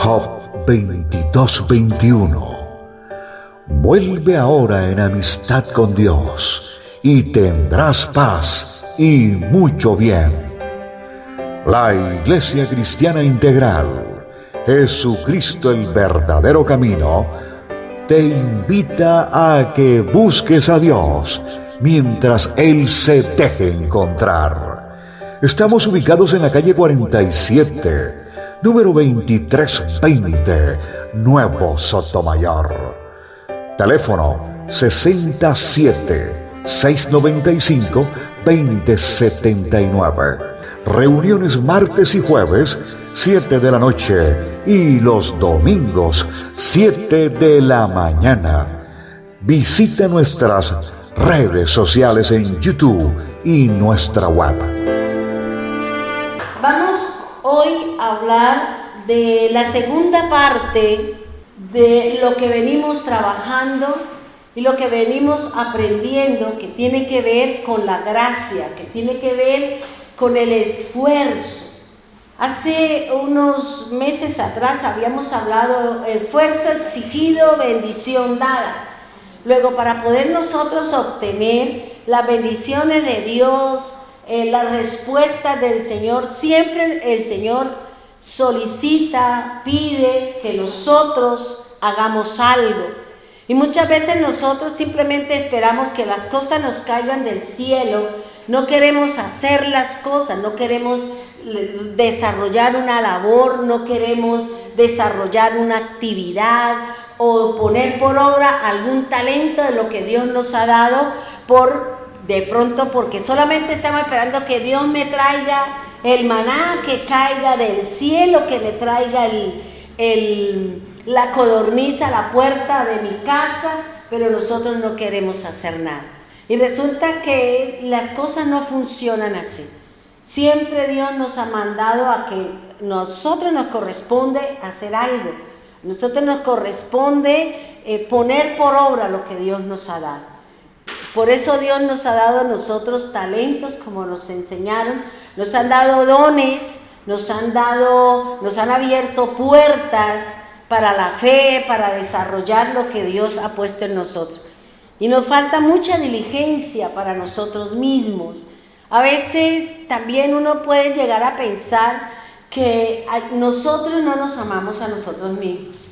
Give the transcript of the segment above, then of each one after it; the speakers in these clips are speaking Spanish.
Job 22:21. Vuelve ahora en amistad con Dios y tendrás paz y mucho bien. La Iglesia Cristiana Integral, Jesucristo el verdadero camino, te invita a que busques a Dios mientras Él se deje encontrar. Estamos ubicados en la calle 47, número 2320, Nuevo Sotomayor. Teléfono 67-695-2079. Reuniones martes y jueves, 7 de la noche, y los domingos, 7 de la mañana. Visita nuestras redes sociales en YouTube y nuestra web. Vamos hoy a hablar de la segunda parte de lo que venimos trabajando y lo que venimos aprendiendo, que tiene que ver con la gracia, que tiene que ver con el esfuerzo. Hace unos meses atrás habíamos hablado de esfuerzo exigido, bendición dada. Luego, para poder nosotros obtener las bendiciones de Dios, las respuestas del Señor, siempre el Señor solicita, pide que nosotros hagamos algo. Y muchas veces nosotros simplemente esperamos que las cosas nos caigan del cielo. No queremos hacer las cosas, no queremos desarrollar una labor, no queremos desarrollar una actividad o poner por obra algún talento de lo que Dios nos ha dado de pronto porque solamente estamos esperando que Dios me traiga el maná, que caiga del cielo, que me traiga la codorniz a la puerta de mi casa, pero nosotros no queremos hacer nada. Y resulta que las cosas no funcionan así. Siempre Dios nos ha mandado a que nosotros nos corresponde hacer algo. A nosotros nos corresponde poner por obra lo que Dios nos ha dado. Por eso Dios nos ha dado a nosotros talentos, como nos enseñaron, nos han dado dones, nos han abierto puertas para la fe, para desarrollar lo que Dios ha puesto en nosotros. Y nos falta mucha diligencia para nosotros mismos. A veces también uno puede llegar a pensar que nosotros no nos amamos a nosotros mismos.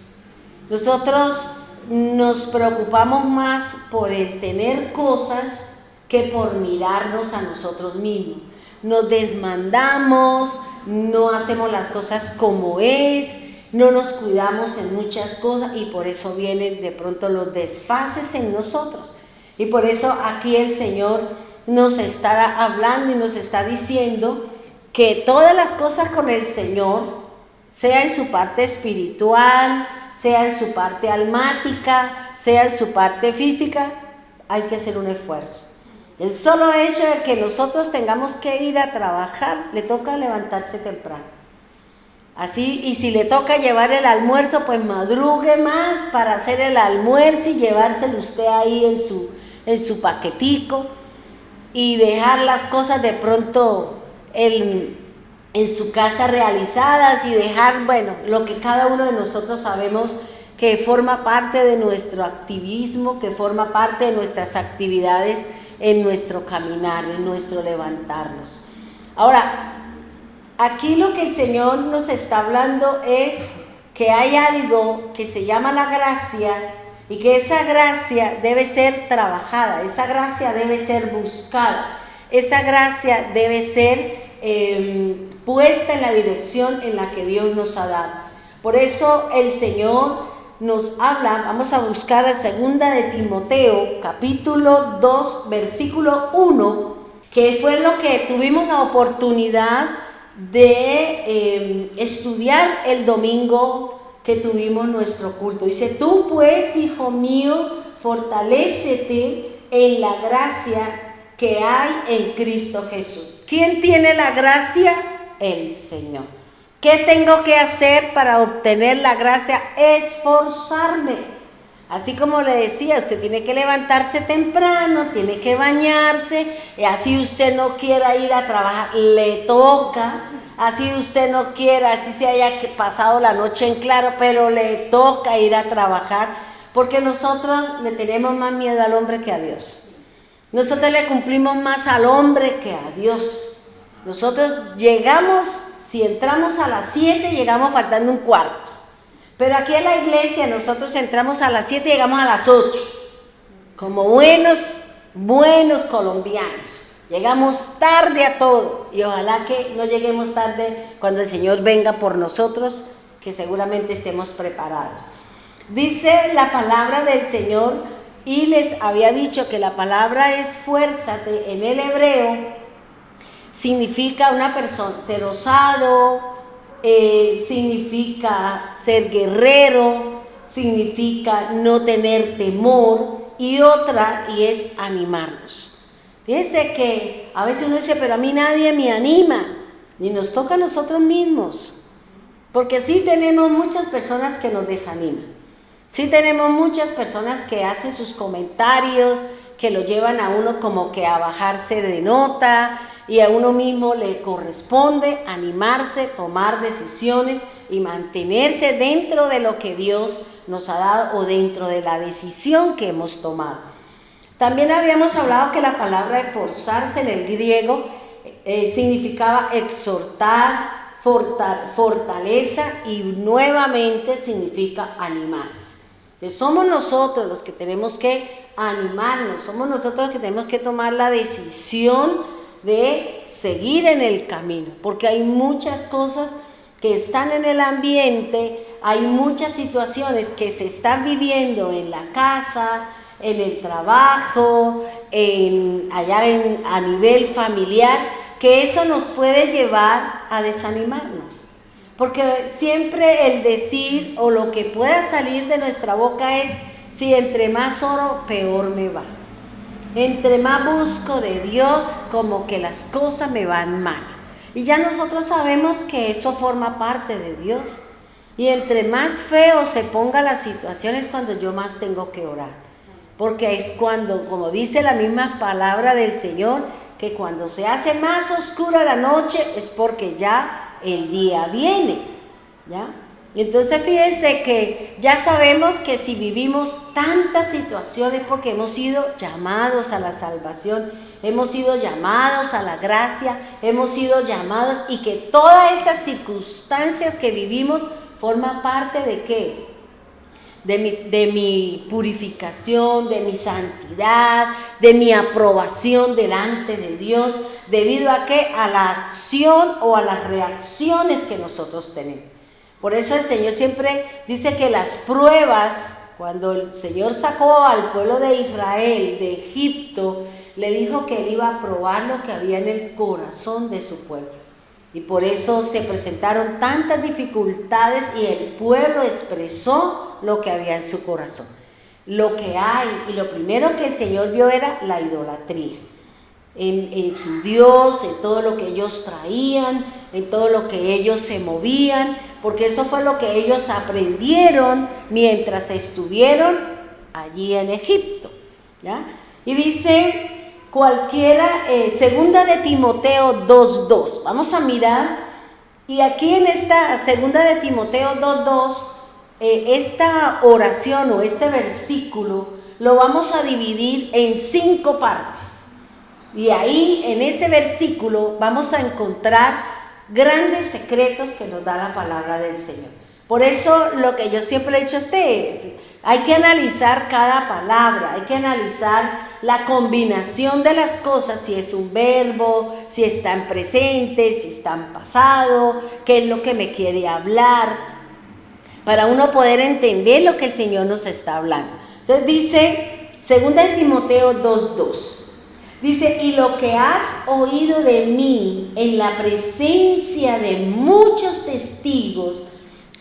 Nosotros nos preocupamos más por el tener cosas que por mirarnos a nosotros mismos. Nos desmandamos, no hacemos las cosas como es, no nos cuidamos en muchas cosas y por eso vienen de pronto los desfases en nosotros. Y por eso aquí el Señor nos está hablando y nos está diciendo que todas las cosas con el Señor, sea en su parte espiritual, sea en su parte almática, sea en su parte física, hay que hacer un esfuerzo. El solo hecho de que nosotros tengamos que ir a trabajar, le toca levantarse temprano. Así, y si le toca llevar el almuerzo, pues madrugue más para hacer el almuerzo y llevárselo usted ahí en su paquetico y dejar las cosas de pronto en su casa realizadas y dejar, lo que cada uno de nosotros sabemos que forma parte de nuestro activismo, que forma parte de nuestras actividades en nuestro caminar, en nuestro levantarnos. Ahora, aquí lo que el Señor nos está hablando es que hay algo que se llama la gracia y que esa gracia debe ser trabajada, esa gracia debe ser buscada, esa gracia debe ser puesta en la dirección en la que Dios nos ha dado. Por eso el Señor nos habla, vamos a buscar a 2 de Timoteo, capítulo 2, versículo 1, que fue lo que tuvimos la oportunidad de estudiar el domingo que tuvimos nuestro culto. Dice: tú pues, hijo mío, fortalécete en la gracia que hay en Cristo Jesús. ¿Quién tiene la gracia? El Señor. ¿Qué tengo que hacer para obtener la gracia? Esforzarme. Así como le decía, usted tiene que levantarse temprano, tiene que bañarse, y así usted no quiera ir a trabajar, le toca así usted no quiera, así se haya pasado la noche en claro, pero le toca ir a trabajar, porque nosotros le tenemos más miedo al hombre que a Dios. Nosotros le cumplimos más al hombre que a Dios. Nosotros llegamos, si entramos a las 7, llegamos faltando un cuarto. Pero aquí en la iglesia nosotros entramos a las 7 y llegamos a las 8. Como buenos colombianos. Llegamos tarde a todo. Y ojalá que no lleguemos tarde cuando el Señor venga por nosotros, que seguramente estemos preparados. Dice la palabra del Señor, y les había dicho que la palabra esfuérzate en el hebreo, significa una persona, ser osado, significa ser guerrero, significa no tener temor, y otra, y es animarnos. Fíjense que a veces uno dice, pero a mí nadie me anima, ni nos toca a nosotros mismos, porque sí tenemos muchas personas que nos desaniman, sí tenemos muchas personas que hacen sus comentarios, que lo llevan a uno como que a bajarse de nota, y a uno mismo le corresponde animarse, tomar decisiones y mantenerse dentro de lo que Dios nos ha dado o dentro de la decisión que hemos tomado. También habíamos hablado que la palabra esforzarse en el griego significaba exhortar, fortaleza, y nuevamente significa animarse. Entonces somos nosotros los que tenemos que animarnos, somos nosotros los que tenemos que tomar la decisión de seguir en el camino, porque hay muchas cosas que están en el ambiente, hay muchas situaciones que se están viviendo en la casa, en el trabajo, a nivel familiar, que eso nos puede llevar a desanimarnos, porque siempre el decir o lo que pueda salir de nuestra boca es, si entre más oro, peor me va. Entre más busco de Dios, como que las cosas me van mal. Y ya nosotros sabemos que eso forma parte de Dios. Y entre más feo se ponga la situación es cuando yo más tengo que orar. Porque es cuando, como dice la misma palabra del Señor, que cuando se hace más oscura la noche es porque ya el día viene, ¿ya? Entonces fíjense que ya sabemos que si vivimos tantas situaciones porque hemos sido llamados a la salvación, hemos sido llamados a la gracia, hemos sido llamados, y que todas esas circunstancias que vivimos forman parte ¿de qué? De mi purificación, de mi santidad, de mi aprobación delante de Dios, debido a ¿qué? A la acción o a las reacciones que nosotros tenemos. Por eso el Señor siempre dice que las pruebas, cuando el Señor sacó al pueblo de Israel de Egipto, le dijo que Él iba a probar lo que había en el corazón de su pueblo. Y por eso se presentaron tantas dificultades y el pueblo expresó lo que había en su corazón. Lo que hay, y lo primero que el Señor vio era la idolatría. En su Dios, en todo lo que ellos traían, en todo lo que ellos se movían, porque eso fue lo que ellos aprendieron mientras estuvieron allí en Egipto, ¿ya? Y dice segunda de Timoteo 2:2, vamos a mirar, y aquí en esta segunda de Timoteo 2:2, esta oración o este versículo lo vamos a dividir en 5 partes. Y ahí, en ese versículo, vamos a encontrar grandes secretos que nos da la palabra del Señor. Por eso, lo que yo siempre he dicho a ustedes, hay que analizar cada palabra, hay que analizar la combinación de las cosas, si es un verbo, si está en presente, si está en pasado, qué es lo que me quiere hablar, para uno poder entender lo que el Señor nos está hablando. Entonces dice, 2 de Timoteo 2:2. Dice, y lo que has oído de mí en la presencia de muchos testigos,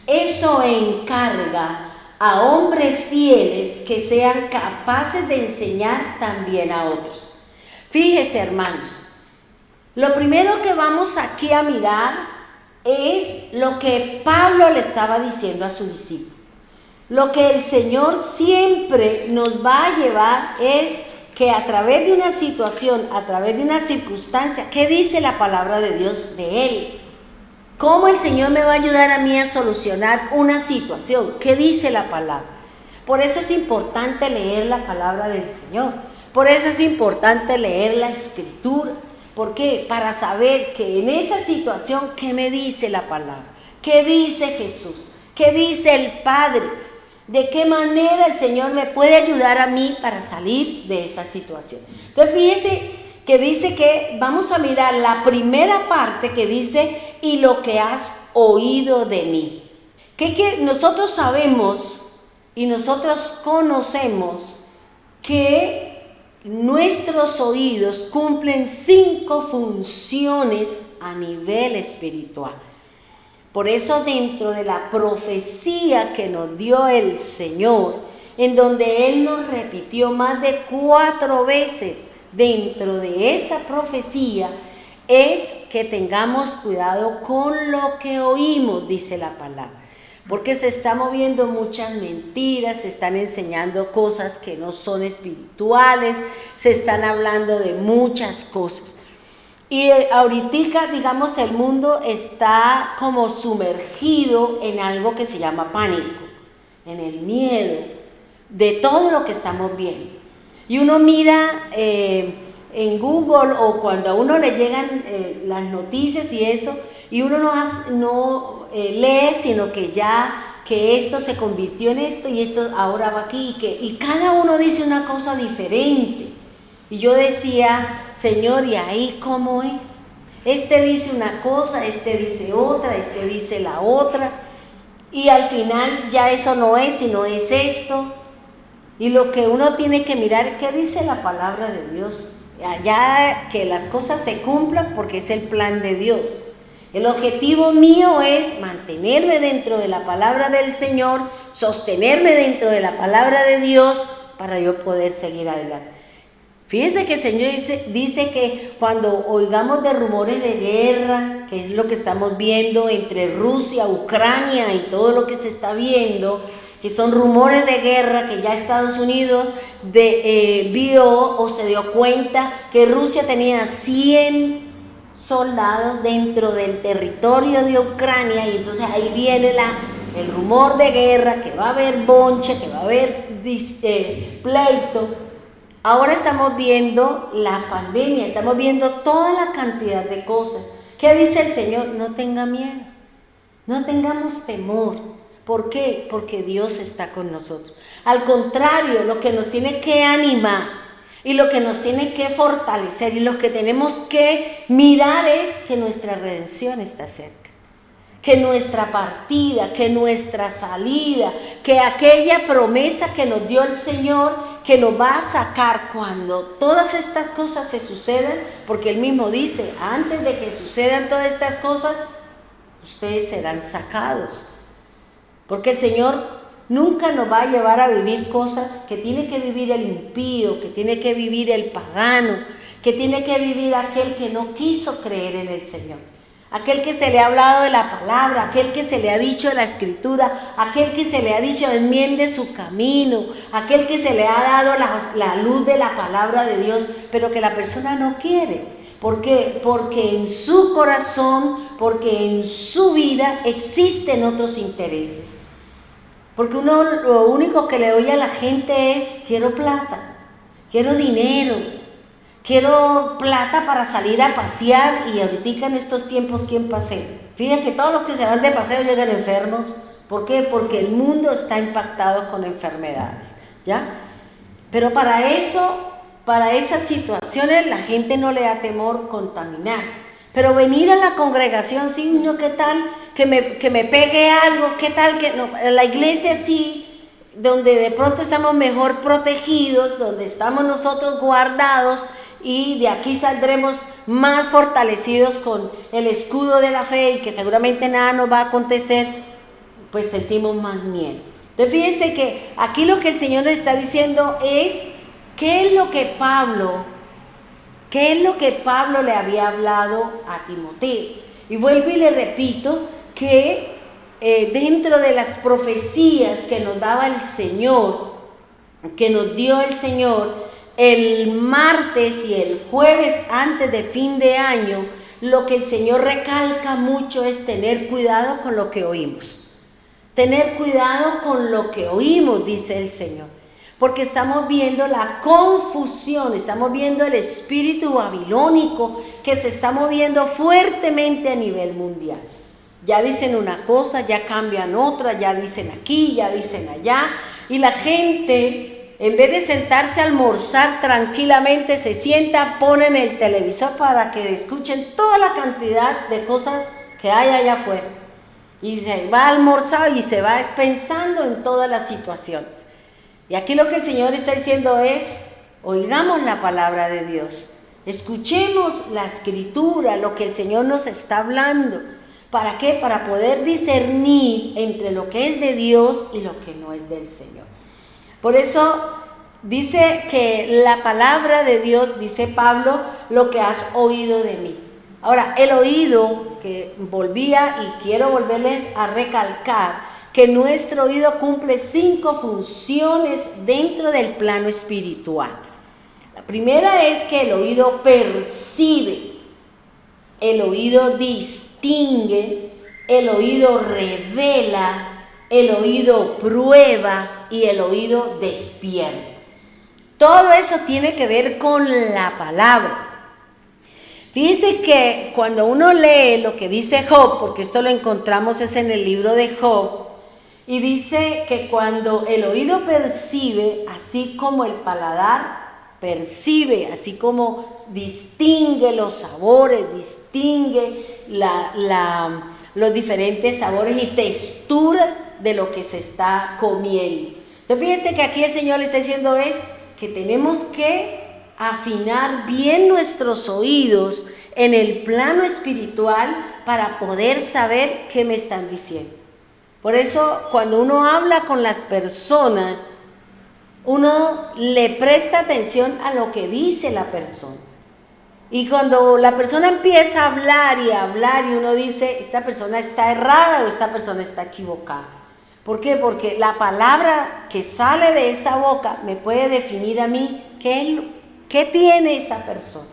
eso encarga a hombres fieles que sean capaces de enseñar también a otros. Fíjese, hermanos, lo primero que vamos aquí a mirar es lo que Pablo le estaba diciendo a su discípulo. Lo que el Señor siempre nos va a llevar es que a través de una situación, a través de una circunstancia, ¿qué dice la palabra de Dios de Él? ¿Cómo el Señor me va a ayudar a mí a solucionar una situación? ¿Qué dice la palabra? Por eso es importante leer la palabra del Señor. Por eso es importante leer la Escritura. ¿Por qué? Para saber que en esa situación, ¿qué me dice la palabra? ¿Qué dice Jesús? ¿Qué dice el Padre? ¿De qué manera el Señor me puede ayudar a mí para salir de esa situación? Entonces fíjese que dice que vamos a mirar la primera parte que dice, y lo que has oído de mí. Que nosotros sabemos y nosotros conocemos que nuestros oídos cumplen 5 funciones a nivel espiritual. Por eso dentro de la profecía que nos dio el Señor, en donde Él nos repitió más de 4 veces dentro de esa profecía, es que tengamos cuidado con lo que oímos, dice la palabra. Porque se están moviendo muchas mentiras, se están enseñando cosas que no son espirituales, se están hablando de muchas cosas. Y ahorita, digamos, el mundo está como sumergido en algo que se llama pánico, en el miedo de todo lo que estamos viendo. Y uno mira en Google o cuando a uno le llegan las noticias y eso, y uno no lee, sino que que esto se convirtió en esto y esto ahora va aquí, y cada uno dice una cosa diferente. Y yo decía, Señor, ¿y ahí cómo es? Este dice una cosa, este dice otra, este dice la otra, y al final ya eso no es, sino es esto. Y lo que uno tiene que mirar, ¿qué dice la palabra de Dios? Allá que las cosas se cumplan porque es el plan de Dios. El objetivo mío es mantenerme dentro de la palabra del Señor, sostenerme dentro de la palabra de Dios para yo poder seguir adelante. Fíjense que el Señor dice que cuando oigamos de rumores de guerra, que es lo que estamos viendo entre Rusia, Ucrania y todo lo que se está viendo, que son rumores de guerra, que ya Estados Unidos vio o se dio cuenta que Rusia tenía 100 soldados dentro del territorio de Ucrania, y entonces ahí viene el rumor de guerra, que va a haber bonche, que va a haber pleito. Ahora estamos viendo la pandemia, estamos viendo toda la cantidad de cosas. ¿Qué dice el Señor? No tenga miedo, no tengamos temor. ¿Por qué? Porque Dios está con nosotros. Al contrario, lo que nos tiene que animar y lo que nos tiene que fortalecer y lo que tenemos que mirar es que nuestra redención está cerca, que nuestra partida, que nuestra salida, que aquella promesa que nos dio el Señor, que nos va a sacar cuando todas estas cosas se sucedan, porque Él mismo dice, antes de que sucedan todas estas cosas, ustedes serán sacados. Porque el Señor nunca nos va a llevar a vivir cosas que tiene que vivir el impío, que tiene que vivir el pagano, que tiene que vivir aquel que no quiso creer en el Señor. Aquel que se le ha hablado de la palabra, aquel que se le ha dicho de la Escritura, aquel que se le ha dicho enmiende su camino, aquel que se le ha dado la luz de la palabra de Dios, pero que la persona no quiere. ¿Por qué? Porque en su corazón, porque en su vida existen otros intereses. Porque uno lo único que le oye a la gente es, quiero plata, quiero dinero, quiero plata para salir a pasear, y ahorita en estos tiempos, ¿quién pasea? Fíjense que todos los que se van de paseo llegan enfermos. ¿Por qué? Porque el mundo está impactado con enfermedades, ¿ya? Pero para esas situaciones la gente no le da temor contaminarse. Pero venir a la congregación, sí, no, ¿qué tal? Que me pegue algo, ¿qué tal? Que no, la iglesia sí, donde de pronto estamos mejor protegidos, donde estamos nosotros guardados, y de aquí saldremos más fortalecidos con el escudo de la fe, y que seguramente nada nos va a acontecer, pues sentimos más miedo. Entonces fíjense que aquí lo que el Señor nos está diciendo es, ¿qué es lo que Pablo le había hablado a Timoteo? Y vuelvo y le repito que dentro de las profecías que nos daba el Señor, que nos dio el Señor, el martes y el jueves antes de fin de año, lo que el Señor recalca mucho es tener cuidado con lo que oímos. Tener cuidado con lo que oímos, dice el Señor. Porque estamos viendo la confusión, estamos viendo el espíritu babilónico que se está moviendo fuertemente a nivel mundial. Ya dicen una cosa, ya cambian otra, ya dicen aquí, ya dicen allá. Y la gente, en vez de sentarse a almorzar tranquilamente, se sienta, ponen el televisor para que escuchen toda la cantidad de cosas que hay allá afuera. Y se va a almorzar y se va pensando en todas las situaciones. Y aquí lo que el Señor está diciendo es, oigamos la palabra de Dios, escuchemos la escritura, lo que el Señor nos está hablando. ¿Para qué? Para poder discernir entre lo que es de Dios y lo que no es del Señor. Por eso dice que la palabra de Dios, dice Pablo, lo que has oído de mí. Ahora, el oído, que volvía y quiero volverles a recalcar, que nuestro oído cumple 5 funciones dentro del plano espiritual. La primera es que el oído percibe, el oído distingue, el oído revela, el oído prueba y el oído despierta. Todo eso tiene que ver con la palabra. Fíjense que cuando uno lee lo que dice Job, porque esto lo encontramos es en el libro de Job, y dice que cuando el oído percibe, así como el paladar percibe, así como distingue los sabores, distingue los diferentes sabores y texturas de lo que se está comiendo. Entonces fíjense que aquí el Señor le está diciendo es que tenemos que afinar bien nuestros oídos en el plano espiritual para poder saber qué me están diciendo. Por eso cuando uno habla con las personas, uno le presta atención a lo que dice la persona. Y cuando la persona empieza a hablar y uno dice, esta persona está errada o esta persona está equivocada. ¿Por qué? Porque la palabra que sale de esa boca me puede definir a mí qué tiene esa persona.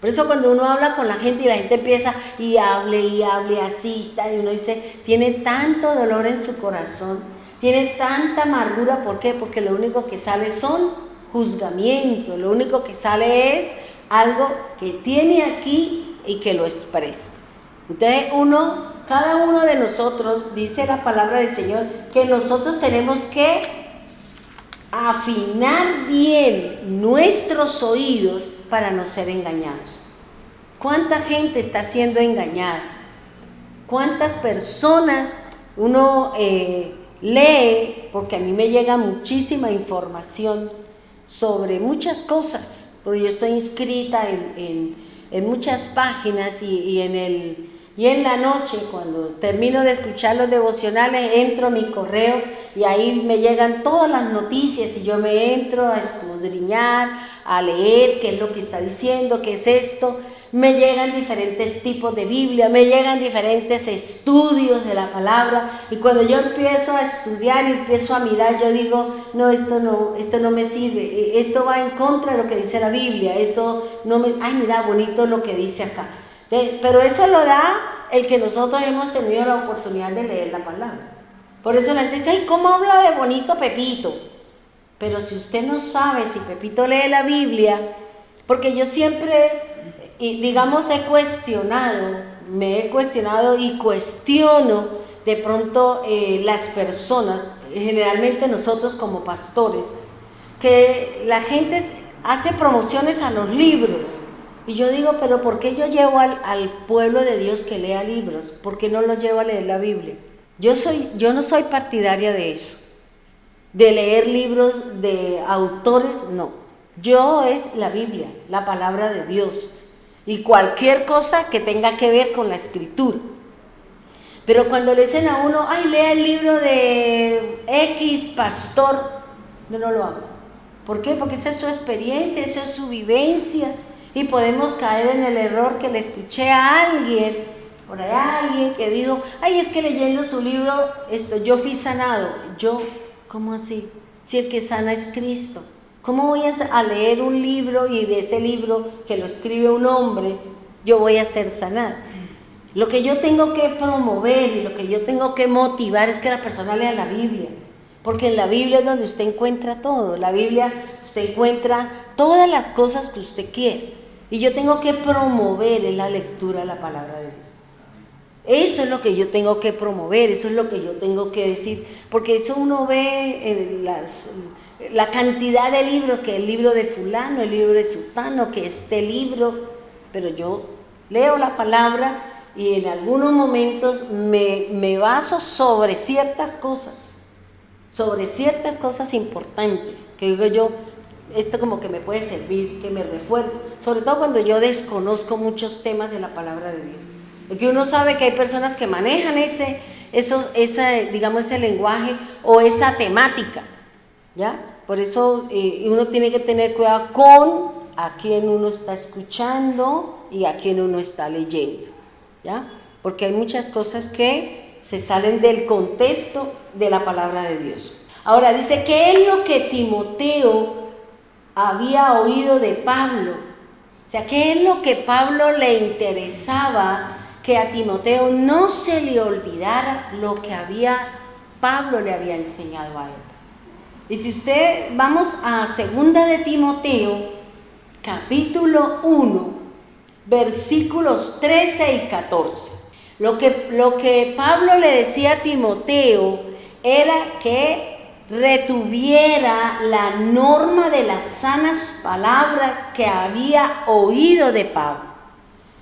Por eso cuando uno habla con la gente y la gente empieza y hable así, y uno dice, tiene tanto dolor en su corazón, tiene tanta amargura. ¿Por qué? Porque lo único que sale son juzgamientos, lo único que sale es algo que tiene aquí y que lo expresa. Entonces cada uno de nosotros, dice la palabra del Señor, que nosotros tenemos que afinar bien nuestros oídos para no ser engañados. ¿Cuánta gente está siendo engañada? ¿Cuántas personas uno lee? Porque a mí me llega muchísima información sobre muchas cosas, porque yo estoy inscrita en muchas páginas y en la noche, cuando termino de escuchar los devocionales, entro a mi correo y ahí me llegan todas las noticias y yo me entro a escudriñar, a leer qué es lo que está diciendo, qué es esto. Me llegan diferentes tipos de Biblia, me llegan diferentes estudios de la palabra, y cuando yo empiezo a estudiar y empiezo a mirar, yo digo, no, esto no me sirve, esto va en contra de lo que dice la Biblia, esto no me, ay, mira, bonito lo que dice acá. Pero eso lo da el que nosotros hemos tenido la oportunidad de leer la palabra. Por eso la gente dice, ay, ¿cómo habla de bonito Pepito? Pero si usted no sabe si Pepito lee la Biblia, porque yo siempre, digamos, me he cuestionado y cuestiono de pronto las personas, generalmente nosotros como pastores, que la gente hace promociones a los libros. Y yo digo, pero ¿por qué yo llevo al pueblo de Dios que lea libros? ¿Por qué no lo llevo a leer la Biblia? Yo no soy partidaria de eso, de leer libros de autores, no. Yo es la Biblia, la palabra de Dios, y cualquier cosa que tenga que ver con la escritura. Pero cuando le dicen a uno, ay, lea el libro de X pastor, yo no lo hago. ¿Por qué? Porque esa es su experiencia, esa es su vivencia. Y podemos caer en el error que le escuché a alguien, por ahí alguien que dijo, ay, es que leyendo su libro, yo fui sanado. Yo, ¿cómo así? Si el que sana es Cristo. ¿Cómo voy a leer un libro y de ese libro que lo escribe un hombre, yo voy a ser sanada. Lo que yo tengo que promover y lo que yo tengo que motivar es que la persona lea la Biblia, porque en la Biblia es donde usted encuentra todo. En la Biblia usted encuentra todas las cosas que usted quiere, y yo tengo que promover en la lectura de la palabra de Dios. Eso es lo que yo tengo que promover, eso es lo que yo tengo que decir, porque eso uno ve en la cantidad de libros, que el libro de fulano, el libro de sutano, que este libro, pero yo leo la palabra y en algunos momentos me baso sobre ciertas cosas importantes, que digo yo, esto como que me puede servir, que me refuerce, sobre todo cuando yo desconozco muchos temas de la palabra de Dios. Porque uno sabe que hay personas que manejan ese lenguaje o esa temática, ¿ya? Por eso uno tiene que tener cuidado con a quién uno está escuchando y a quién uno está leyendo, ¿ya? Porque hay muchas cosas que se salen del contexto de la palabra de Dios. Ahora dice, ¿qué es lo que Timoteo había oído de Pablo? O sea, ¿qué es lo que Pablo le interesaba? Que a Timoteo no se le olvidara lo que Pablo le había enseñado a él. Y si usted, vamos a 2 de Timoteo, capítulo 1, versículos 13 y 14. Lo que Pablo le decía a Timoteo era que retuviera la norma de las sanas palabras que había oído de Pablo.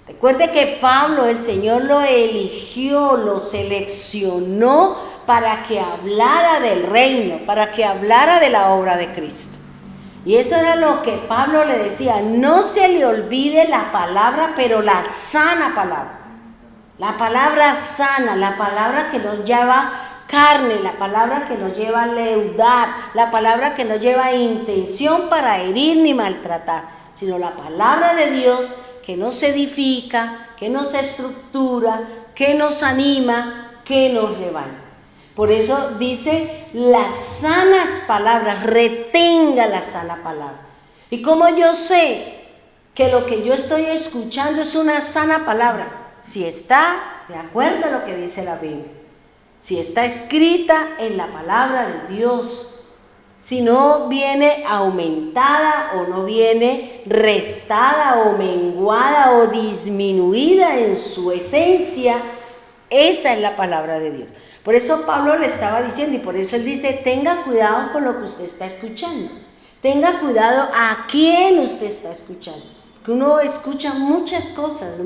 Recuerde que Pablo, el Señor lo eligió, lo seleccionó para que hablara del reino, para que hablara de la obra de Cristo. Y eso era lo que Pablo le decía, no se le olvide la palabra, pero la sana palabra. La palabra sana, la palabra que nos lleva carne, la palabra que nos lleva a leudar, la palabra que nos lleva intención para herir ni maltratar, sino la palabra de Dios que nos edifica, que nos estructura, que nos anima, que nos levanta. Por eso dice las sanas palabras, retenga la sana palabra. ¿Y cómo yo sé que lo que yo estoy escuchando es una sana palabra? Si está de acuerdo a lo que dice la Biblia, si está escrita en la palabra de Dios, si no viene aumentada o no viene restada o menguada o disminuida en su esencia, esa es la palabra de Dios. Por eso Pablo le estaba diciendo, y por eso él dice, tenga cuidado con lo que usted está escuchando, tenga cuidado a quién usted está escuchando, que uno escucha muchas cosas,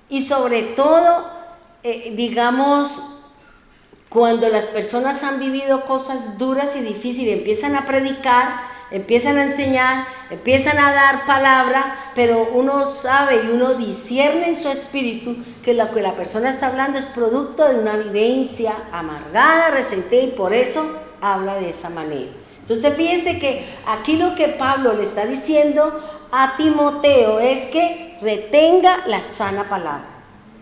y sobre todo, cuando las personas han vivido cosas duras y difíciles, empiezan a predicar, empiezan a enseñar, empiezan a dar palabra, pero uno sabe y uno discierne en su espíritu que lo que la persona está hablando es producto de una vivencia amargada, resentida, y por eso habla de esa manera. Entonces fíjense que aquí lo que Pablo le está diciendo a Timoteo es que retenga la sana palabra.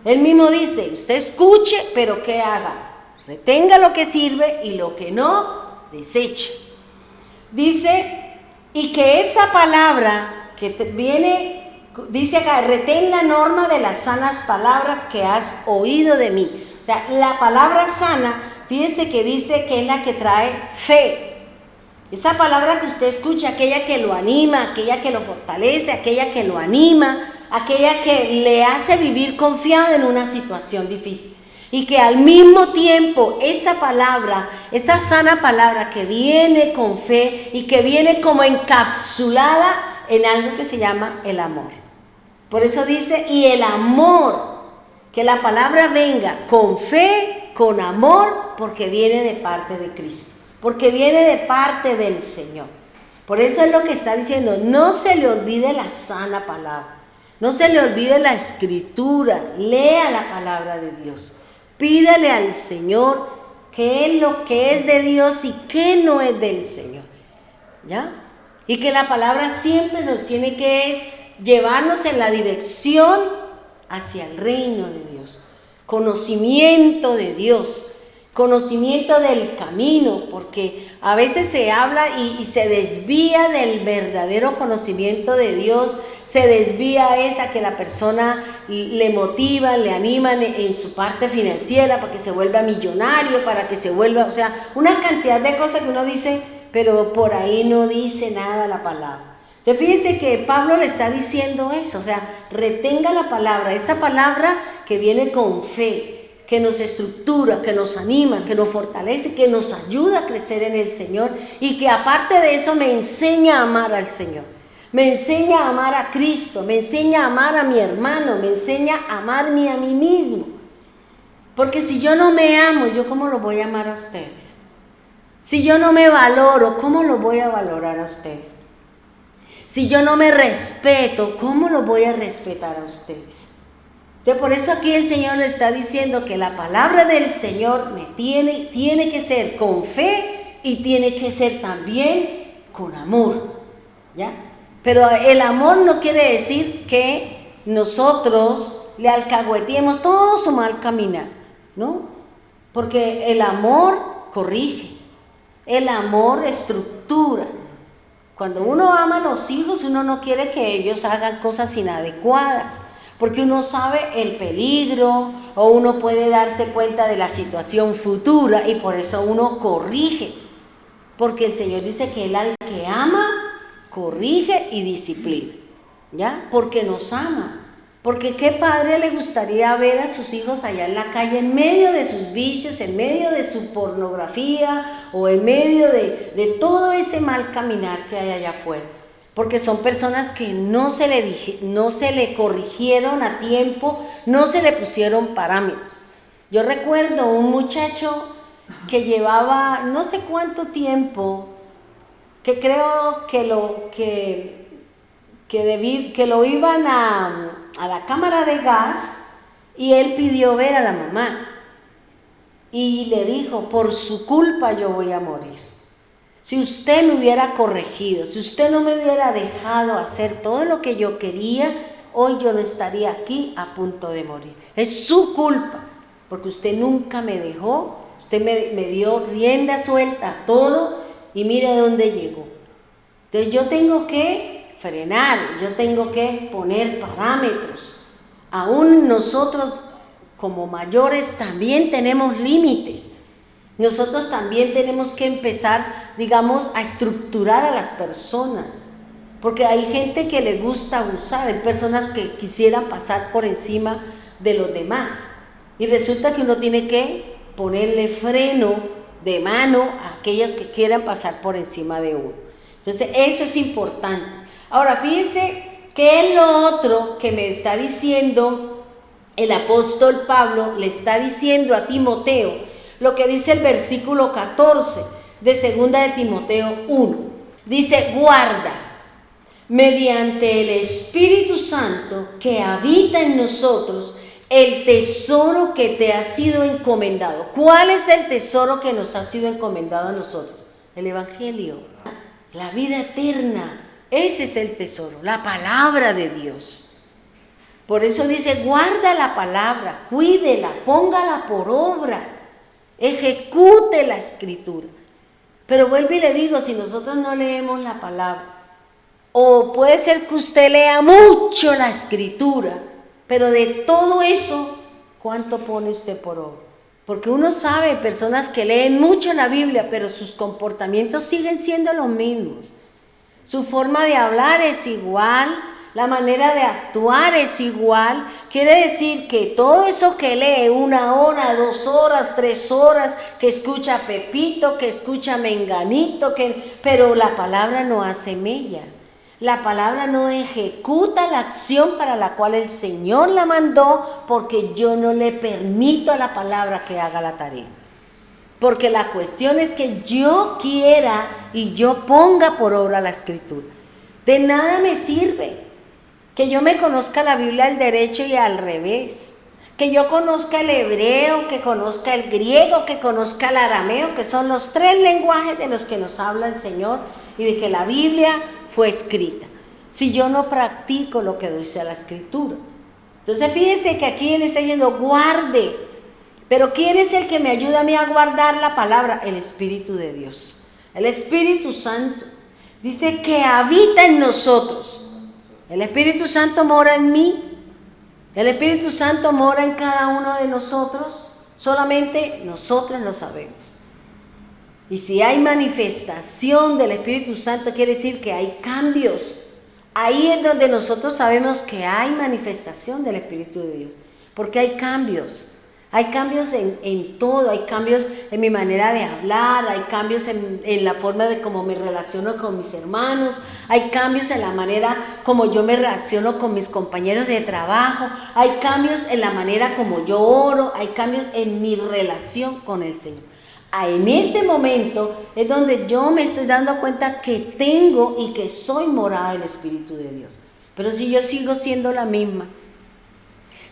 Él mismo dice, usted escuche, pero ¿qué haga? Retenga lo que sirve y lo que no, deseche. Dice, y que esa palabra que dice acá, retén la norma de las sanas palabras que has oído de mí. O sea, la palabra sana, fíjese que dice que es la que trae fe. Esa palabra que usted escucha, aquella que lo anima, aquella que lo fortalece, aquella que lo anima, aquella que le hace vivir confiado en una situación difícil. Y que al mismo tiempo esa palabra, esa sana palabra que viene con fe y que viene como encapsulada en algo que se llama el amor. Por eso dice, y el amor, que la palabra venga con fe, con amor, porque viene de parte de Cristo, porque viene de parte del Señor. Por eso es lo que está diciendo, no se le olvide la sana palabra, no se le olvide la escritura, lea la palabra de Dios. Pídale al Señor qué es lo que es de Dios y qué no es del Señor, ¿ya? Y que la palabra siempre nos tiene que llevarnos en la dirección hacia el reino de Dios. Conocimiento de Dios, conocimiento del camino, porque a veces se habla y se desvía del verdadero conocimiento de Dios, se desvía es a que la persona le motivan, le animan en su parte financiera para que se vuelva millonario, para que se vuelva, o sea, una cantidad de cosas que uno dice, pero por ahí no dice nada la palabra. Entonces fíjense que Pablo le está diciendo eso, o sea, retenga la palabra, esa palabra que viene con fe, que nos estructura, que nos anima, que nos fortalece, que nos ayuda a crecer en el Señor y que aparte de eso me enseña a amar al Señor, me enseña a amar a Cristo, me enseña a amar a mi hermano, me enseña a amarme a mí mismo. Porque si yo no me amo, ¿yo cómo lo voy a amar a ustedes? Si yo no me valoro, ¿cómo lo voy a valorar a ustedes? Si yo no me respeto, ¿cómo lo voy a respetar a ustedes? Entonces, por eso aquí el Señor le está diciendo que la palabra del Señor tiene que ser con fe y tiene que ser también con amor, ¿ya? Pero el amor no quiere decir que nosotros le alcahueteemos todo su mal caminar, ¿no? Porque el amor corrige, el amor estructura. Cuando uno ama a los hijos, uno no quiere que ellos hagan cosas inadecuadas, porque uno sabe el peligro o uno puede darse cuenta de la situación futura y por eso uno corrige, porque el Señor dice que Él al que ama, corrige y disciplina, ¿ya? Porque nos ama. Porque qué padre le gustaría ver a sus hijos allá en la calle, en medio de sus vicios, en medio de su pornografía o en medio de todo ese mal caminar que hay allá afuera. Porque son personas que no se le corrigieron a tiempo, no se le pusieron parámetros. Yo recuerdo un muchacho que llevaba no sé cuánto tiempo, que creo que lo iban a la cámara de gas y él pidió ver a la mamá y le dijo, por su culpa yo voy a morir. Si usted me hubiera corregido, si usted no me hubiera dejado hacer todo lo que yo quería, hoy yo no estaría aquí a punto de morir. Es su culpa, porque usted nunca me dejó, usted me dio rienda suelta a todo y mire dónde llegó. Entonces yo tengo que frenar, yo tengo que poner parámetros. Aún nosotros como mayores también tenemos límites. Nosotros también tenemos que empezar, digamos, a estructurar a las personas, porque hay gente que le gusta abusar, hay personas que quisieran pasar por encima de los demás, y resulta que uno tiene que ponerle freno de mano a aquellos que quieran pasar por encima de uno. Entonces, eso es importante. Ahora, fíjense que es lo otro que me está diciendo el apóstol Pablo, le está diciendo a Timoteo, lo que dice el versículo 14 de 2 de Timoteo 1. Dice, guarda mediante el Espíritu Santo que habita en nosotros el tesoro que te ha sido encomendado. ¿Cuál es el tesoro que nos ha sido encomendado a nosotros? El Evangelio, la vida eterna. Ese es el tesoro, la palabra de Dios. Por eso dice, guarda la palabra, cuídela, póngala por obra. Ejecute la escritura. Pero vuelvo y le digo, si nosotros no leemos la palabra, o puede ser que usted lea mucho la escritura, pero de todo eso, ¿cuánto pone usted por obra? Porque uno sabe, personas que leen mucho la Biblia, pero sus comportamientos siguen siendo los mismos. Su forma de hablar es igual, la manera de actuar es igual. Quiere decir que todo eso que lee 1 hora, 2 horas, 3 horas, que escucha a Pepito, que escucha a Menganito, pero la palabra no hace mella. La palabra no ejecuta la acción para la cual el Señor la mandó, porque yo no le permito a la palabra que haga la tarea. Porque la cuestión es que yo quiera y yo ponga por obra la escritura. De nada me sirve que yo me conozca la Biblia al derecho y al revés, que yo conozca el hebreo, que conozca el griego, que conozca el arameo, que son los 3 lenguajes de los que nos habla el Señor y de que la Biblia fue escrita, si yo no practico lo que dice la escritura. Entonces fíjense que aquí él está diciendo guarde, pero ¿quién es el que me ayuda a mí a guardar la palabra? El Espíritu de Dios, el Espíritu Santo. Dice que habita en nosotros. El Espíritu Santo mora en mí. El Espíritu Santo mora en cada uno de nosotros. Solamente nosotros lo sabemos. Y si hay manifestación del Espíritu Santo, quiere decir que hay cambios. Ahí es donde nosotros sabemos que hay manifestación del Espíritu de Dios. Porque hay cambios. Hay cambios en todo. Hay cambios en mi manera de hablar. Hay cambios en la forma de cómo me relaciono con mis hermanos. Hay cambios en la manera como yo me relaciono con mis compañeros de trabajo. Hay cambios en la manera como yo oro. Hay cambios en mi relación con el Señor. En ese momento es donde yo me estoy dando cuenta que tengo y que soy morada del Espíritu de Dios. Pero si yo sigo siendo la misma,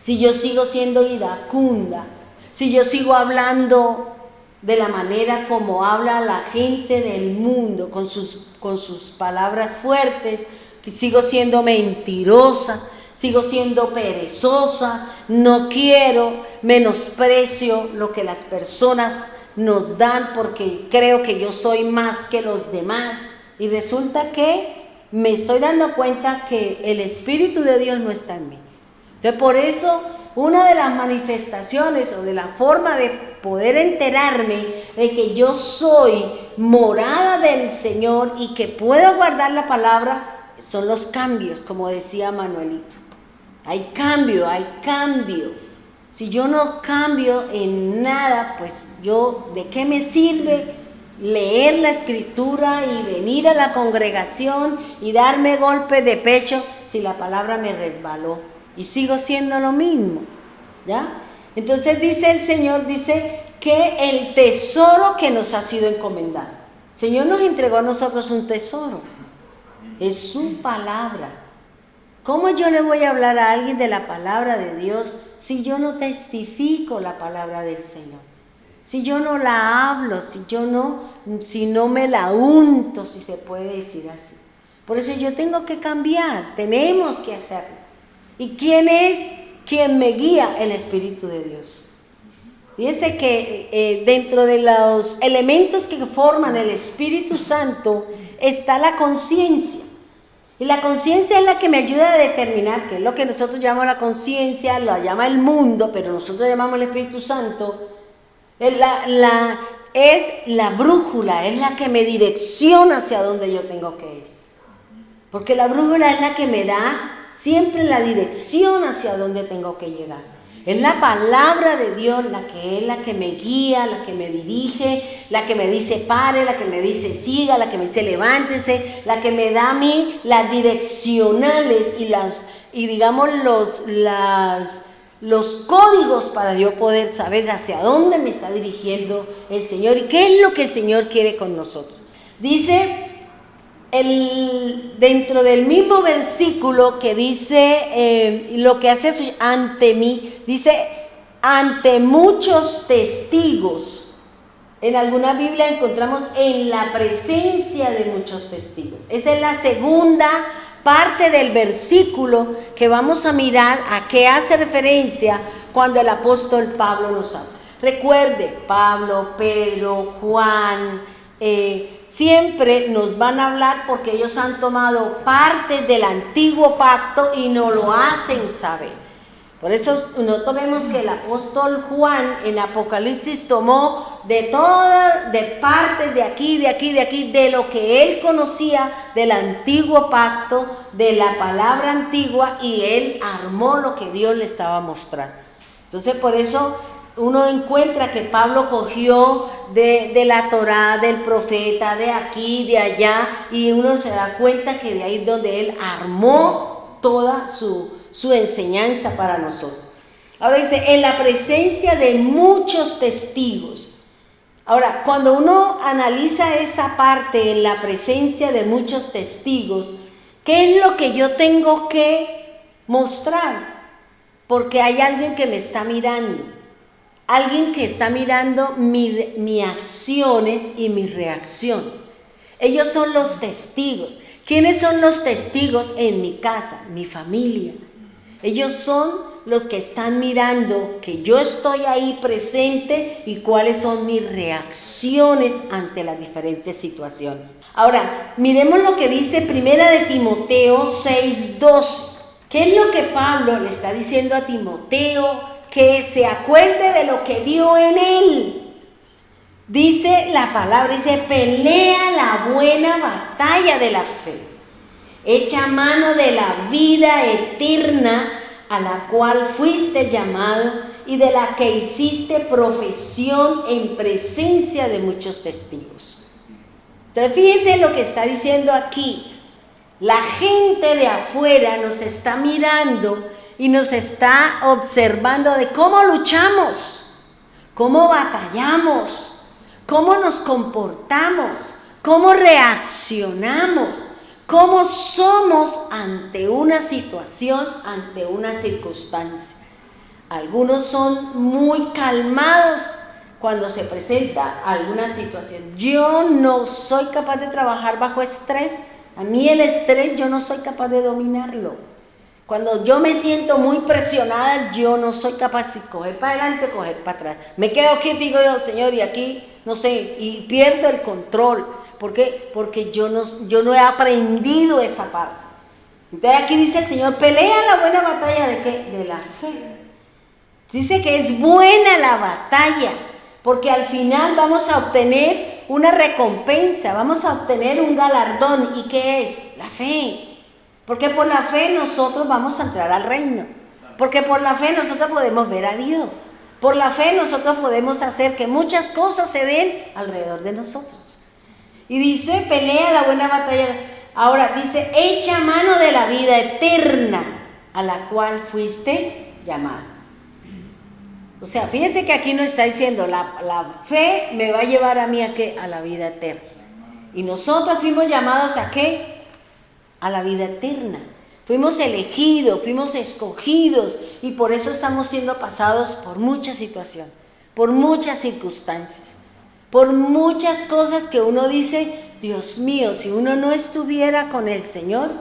si yo sigo siendo iracunda, si yo sigo hablando de la manera como habla la gente del mundo, con sus palabras fuertes, que sigo siendo mentirosa, sigo siendo perezosa, no quiero, menosprecio lo que las personas nos dan porque creo que yo soy más que los demás. Y resulta que me estoy dando cuenta que el Espíritu de Dios no está en mí. Entonces, por eso, una de las manifestaciones o de la forma de poder enterarme de que yo soy morada del Señor y que puedo guardar la palabra, son los cambios, como decía Manuelito. Hay cambio, hay cambio. Si yo no cambio en nada, pues ¿de qué me sirve leer la Escritura y venir a la congregación y darme golpes de pecho si la palabra me resbaló? Y sigo siendo lo mismo, ¿ya? Entonces dice el Señor, dice que el tesoro que nos ha sido encomendado. El Señor nos entregó a nosotros un tesoro, es su palabra. ¿Cómo yo le voy a hablar a alguien de la palabra de Dios si yo no testifico la palabra del Señor? Si yo no la hablo, si no me la unto, si se puede decir así. Por eso yo tengo que cambiar, tenemos que hacerlo. ¿Y quién es quien me guía? El Espíritu de Dios. Fíjense que dentro de los elementos que forman el Espíritu Santo está la conciencia. Y la conciencia es la que me ayuda a determinar qué es lo que nosotros llamamos la conciencia, lo llama el mundo, pero nosotros llamamos el Espíritu Santo. Es la brújula, es la que me direcciona hacia donde yo tengo que ir. Porque la brújula es la que me da siempre la dirección hacia donde tengo que llegar. Es la palabra de Dios la que me guía, la que me dirige, la que me dice pare, la que me dice siga, la que me dice levántese, la que me da a mí las direccionales y digamos los códigos para yo poder saber hacia dónde me está dirigiendo el Señor y qué es lo que el Señor quiere con nosotros. Dice dentro del mismo versículo que dice lo que hace ante mí, dice ante muchos testigos. En alguna Biblia encontramos en la presencia de muchos testigos. Esa es la segunda parte del versículo que vamos a mirar a qué hace referencia cuando el apóstol Pablo nos habla. Recuerde, Pablo, Pedro, Juan, siempre nos van a hablar porque ellos han tomado partes del antiguo pacto y nos lo hacen saber. Por eso nosotros vemos que el apóstol Juan en Apocalipsis tomó de partes de aquí, de lo que él conocía del antiguo pacto, de la palabra antigua, y él armó lo que Dios le estaba mostrando. Entonces por eso uno encuentra que Pablo cogió de la Torá, del profeta, de aquí, de allá, y uno se da cuenta que de ahí es donde él armó toda su enseñanza para nosotros. Ahora dice, en la presencia de muchos testigos. Ahora, cuando uno analiza esa parte, en la presencia de muchos testigos, ¿qué es lo que yo tengo que mostrar? Porque hay alguien que me está mirando. Alguien que está mirando mis acciones y mis reacciones. Ellos son los testigos. ¿Quiénes son los testigos en mi casa? Mi familia. Ellos son los que están mirando que yo estoy ahí presente y cuáles son mis reacciones ante las diferentes situaciones. Ahora, miremos lo que dice Primera de Timoteo 6:12. ¿Qué es lo que Pablo le está diciendo a Timoteo? Que se acuerde de lo que dio en él. Dice la palabra, dice, pelea la buena batalla de la fe. Echa mano de la vida eterna a la cual fuiste llamado y de la que hiciste profesión en presencia de muchos testigos. Entonces fíjense lo que está diciendo aquí. La gente de afuera nos está mirando y nos está observando de cómo luchamos, cómo batallamos, cómo nos comportamos, cómo reaccionamos, cómo somos ante una situación, ante una circunstancia. Algunos son muy calmados cuando se presenta alguna situación. Yo no soy capaz de trabajar bajo estrés. A mí el estrés yo no soy capaz de dominarlo. Cuando yo me siento muy presionada, yo no soy capaz de coger para adelante, coger para atrás. Me quedo aquí, digo yo, Señor, y aquí, no sé, y pierdo el control. ¿Por qué? Porque yo no he aprendido esa parte. Entonces aquí dice el Señor, pelea la buena batalla ¿de qué? De la fe. Dice que es buena la batalla, porque al final vamos a obtener una recompensa, vamos a obtener un galardón. ¿Y qué es? La fe. Porque por la fe nosotros vamos a entrar al reino. Porque por la fe nosotros podemos ver a Dios. Por la fe nosotros podemos hacer que muchas cosas se den alrededor de nosotros. Y dice, pelea la buena batalla. Ahora dice, echa mano de la vida eterna a la cual fuisteis llamados. O sea, fíjense que aquí nos está diciendo, la fe me va a llevar a mí ¿a qué? A la vida eterna. Y nosotros fuimos llamados ¿a qué? A la vida eterna. Fuimos elegidos, fuimos escogidos y por eso estamos siendo pasados por muchas situaciones, por muchas circunstancias, por muchas cosas que uno dice, Dios mío, si uno no estuviera con el Señor,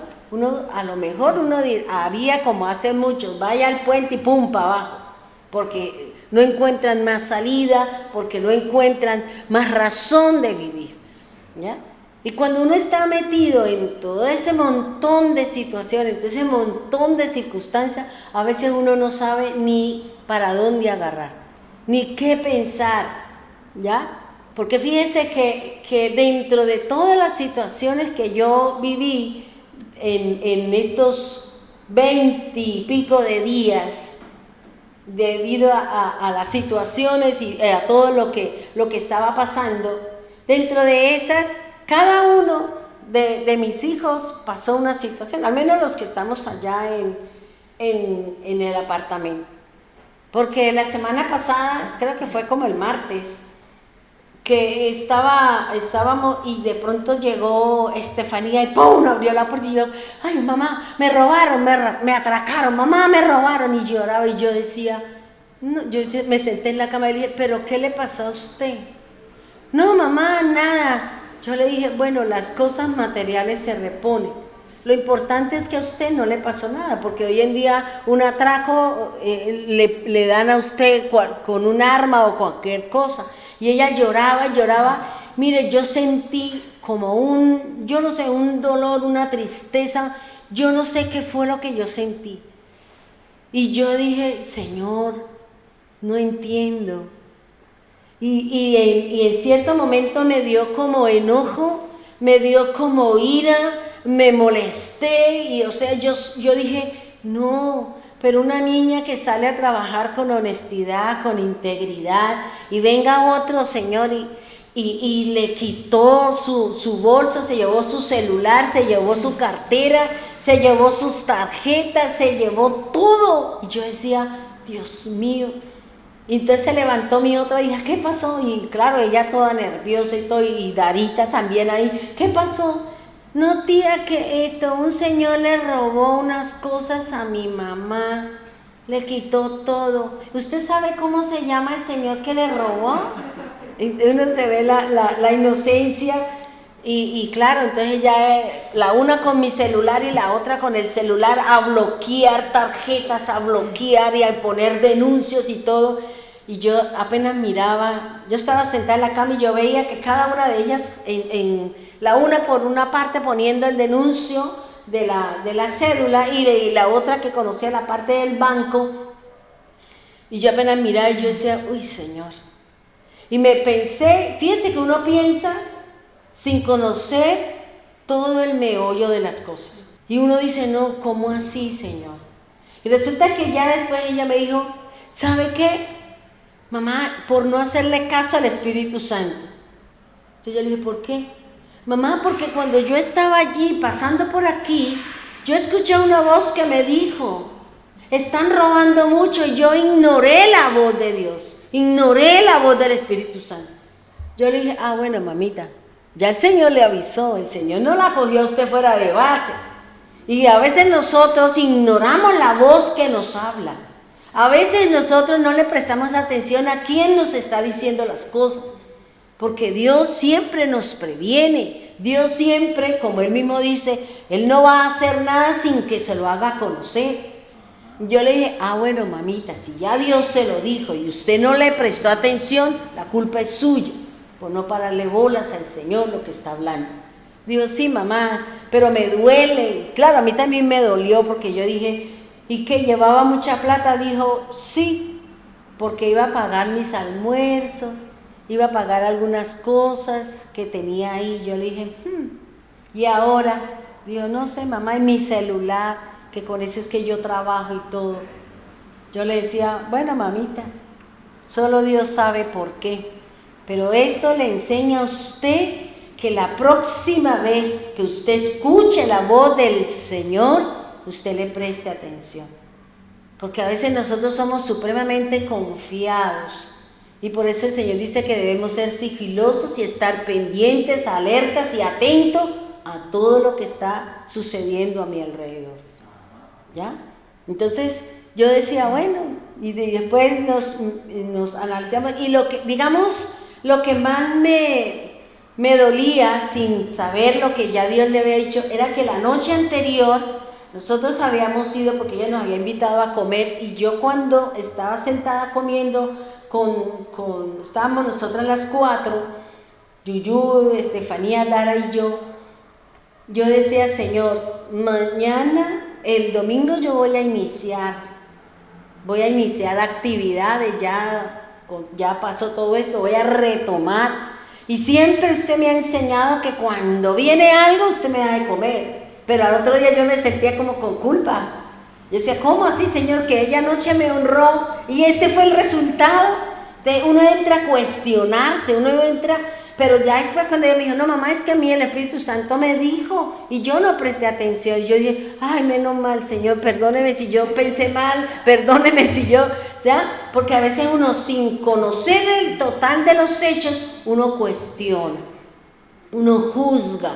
a lo mejor uno haría como hace muchos, vaya al puente y pum, para abajo, porque no encuentran más salida, porque no encuentran más razón de vivir, ¿ya? Y cuando uno está metido en todo ese montón de situaciones, en todo ese montón de circunstancias, a veces uno no sabe ni para dónde agarrar, ni qué pensar, ¿ya? Porque fíjense que dentro de todas las situaciones que yo viví en estos 20 y pico de días, debido a las situaciones y a todo lo que estaba pasando, dentro de esas, cada uno de mis hijos pasó una situación, al menos los que estamos allá en el apartamento. Porque la semana pasada, creo que fue como el martes, que estábamos y de pronto llegó Estefanía y ¡pum! Abrió la puerta y yo, ay mamá, me robaron, me atracaron, mamá, me robaron, y lloraba y yo decía, no, yo me senté en la cama y le dije, ¿pero qué le pasó a usted? No mamá, nada. Yo le dije, bueno, las cosas materiales se reponen. Lo importante es que a usted no le pasó nada, porque hoy en día un atraco le dan a usted con un arma o cualquier cosa. Y ella lloraba y lloraba. Mire, yo sentí como yo no sé, un dolor, una tristeza. Yo no sé qué fue lo que yo sentí. Y yo dije, Señor, no entiendo. Y en cierto momento me dio como enojo, me dio como ira, me molesté. Y o sea, yo dije, no, pero una niña que sale a trabajar con honestidad, con integridad, y venga otro señor y le quitó su bolso, se llevó su celular, se llevó su cartera, se llevó sus tarjetas, se llevó todo. Y yo decía, Dios mío. Y entonces se levantó mi otra hija, ¿qué pasó? Y claro, ella toda nerviosa y todo, y Darita también ahí, ¿qué pasó? No, tía, que un señor le robó unas cosas a mi mamá, le quitó todo. ¿Usted sabe cómo se llama el señor que le robó? Uno se ve la inocencia, Y claro, entonces ya la una con mi celular y la otra con el celular a bloquear tarjetas, a bloquear y a poner denuncios y todo. Y yo apenas miraba, yo estaba sentada en la cama y yo veía que cada una de ellas, en la una por una parte poniendo el denuncio de la cédula y la otra que conocía la parte del banco. Y yo apenas miraba y yo decía, uy Señor. Y me pensé, fíjense que uno piensa sin conocer todo el meollo de las cosas. Y uno dice, no, ¿cómo así, Señor? Y resulta que ya después ella me dijo, ¿sabe qué? Mamá, por no hacerle caso al Espíritu Santo. Entonces yo le dije, ¿por qué? Mamá, porque cuando yo estaba allí, pasando por aquí, yo escuché una voz que me dijo, están robando mucho, y yo ignoré la voz de Dios, ignoré la voz del Espíritu Santo. Yo le dije, bueno, mamita, ya el Señor le avisó, el Señor no la cogió a usted fuera de base. Y a veces nosotros ignoramos la voz que nos habla. A veces nosotros no le prestamos atención a quién nos está diciendo las cosas. Porque Dios siempre nos previene. Dios siempre, como Él mismo dice, Él no va a hacer nada sin que se lo haga conocer. Yo le dije, bueno, mamita, si ya Dios se lo dijo y usted no le prestó atención, la culpa es suya. Por no pararle bolas al Señor lo que está hablando. Digo, sí, mamá, pero me duele. Claro, a mí también me dolió porque yo dije, ¿y que llevaba mucha plata? Dijo, sí, porque iba a pagar mis almuerzos, iba a pagar algunas cosas que tenía ahí. Yo le dije, y ahora, dijo, no sé, mamá, en mi celular, que con eso es que yo trabajo y todo. Yo le decía, bueno, mamita, solo Dios sabe por qué. Pero esto le enseña a usted que la próxima vez que usted escuche la voz del Señor, usted le preste atención. Porque a veces nosotros somos supremamente confiados. Y por eso el Señor dice que debemos ser sigilosos y estar pendientes, alertas y atentos a todo lo que está sucediendo a mi alrededor. ¿Ya? Entonces yo decía, bueno, y después nos analizamos. Y lo que más me dolía, sin saber lo que ya Dios le había dicho, era que la noche anterior nosotros habíamos ido, porque ella nos había invitado a comer, y yo cuando estaba sentada comiendo estábamos nosotras las 4, Yuyu, Estefanía, Dara y yo decía, Señor, mañana, el domingo yo voy a iniciar actividades, ya pasó todo esto, voy a retomar. Y siempre usted me ha enseñado que cuando viene algo usted me da de comer, pero al otro día yo me sentía como con culpa. Yo decía, ¿cómo así, Señor? Que ella anoche me honró y este fue el resultado. Uno entra a cuestionarse, pero ya después cuando ella me dijo, no, mamá, es que a mí el Espíritu Santo me dijo y yo no presté atención. Y yo dije, menos mal, Señor, perdóneme si yo pensé mal, perdóneme si yo, porque a veces uno, sin conocer el total de los hechos, uno cuestiona, uno juzga,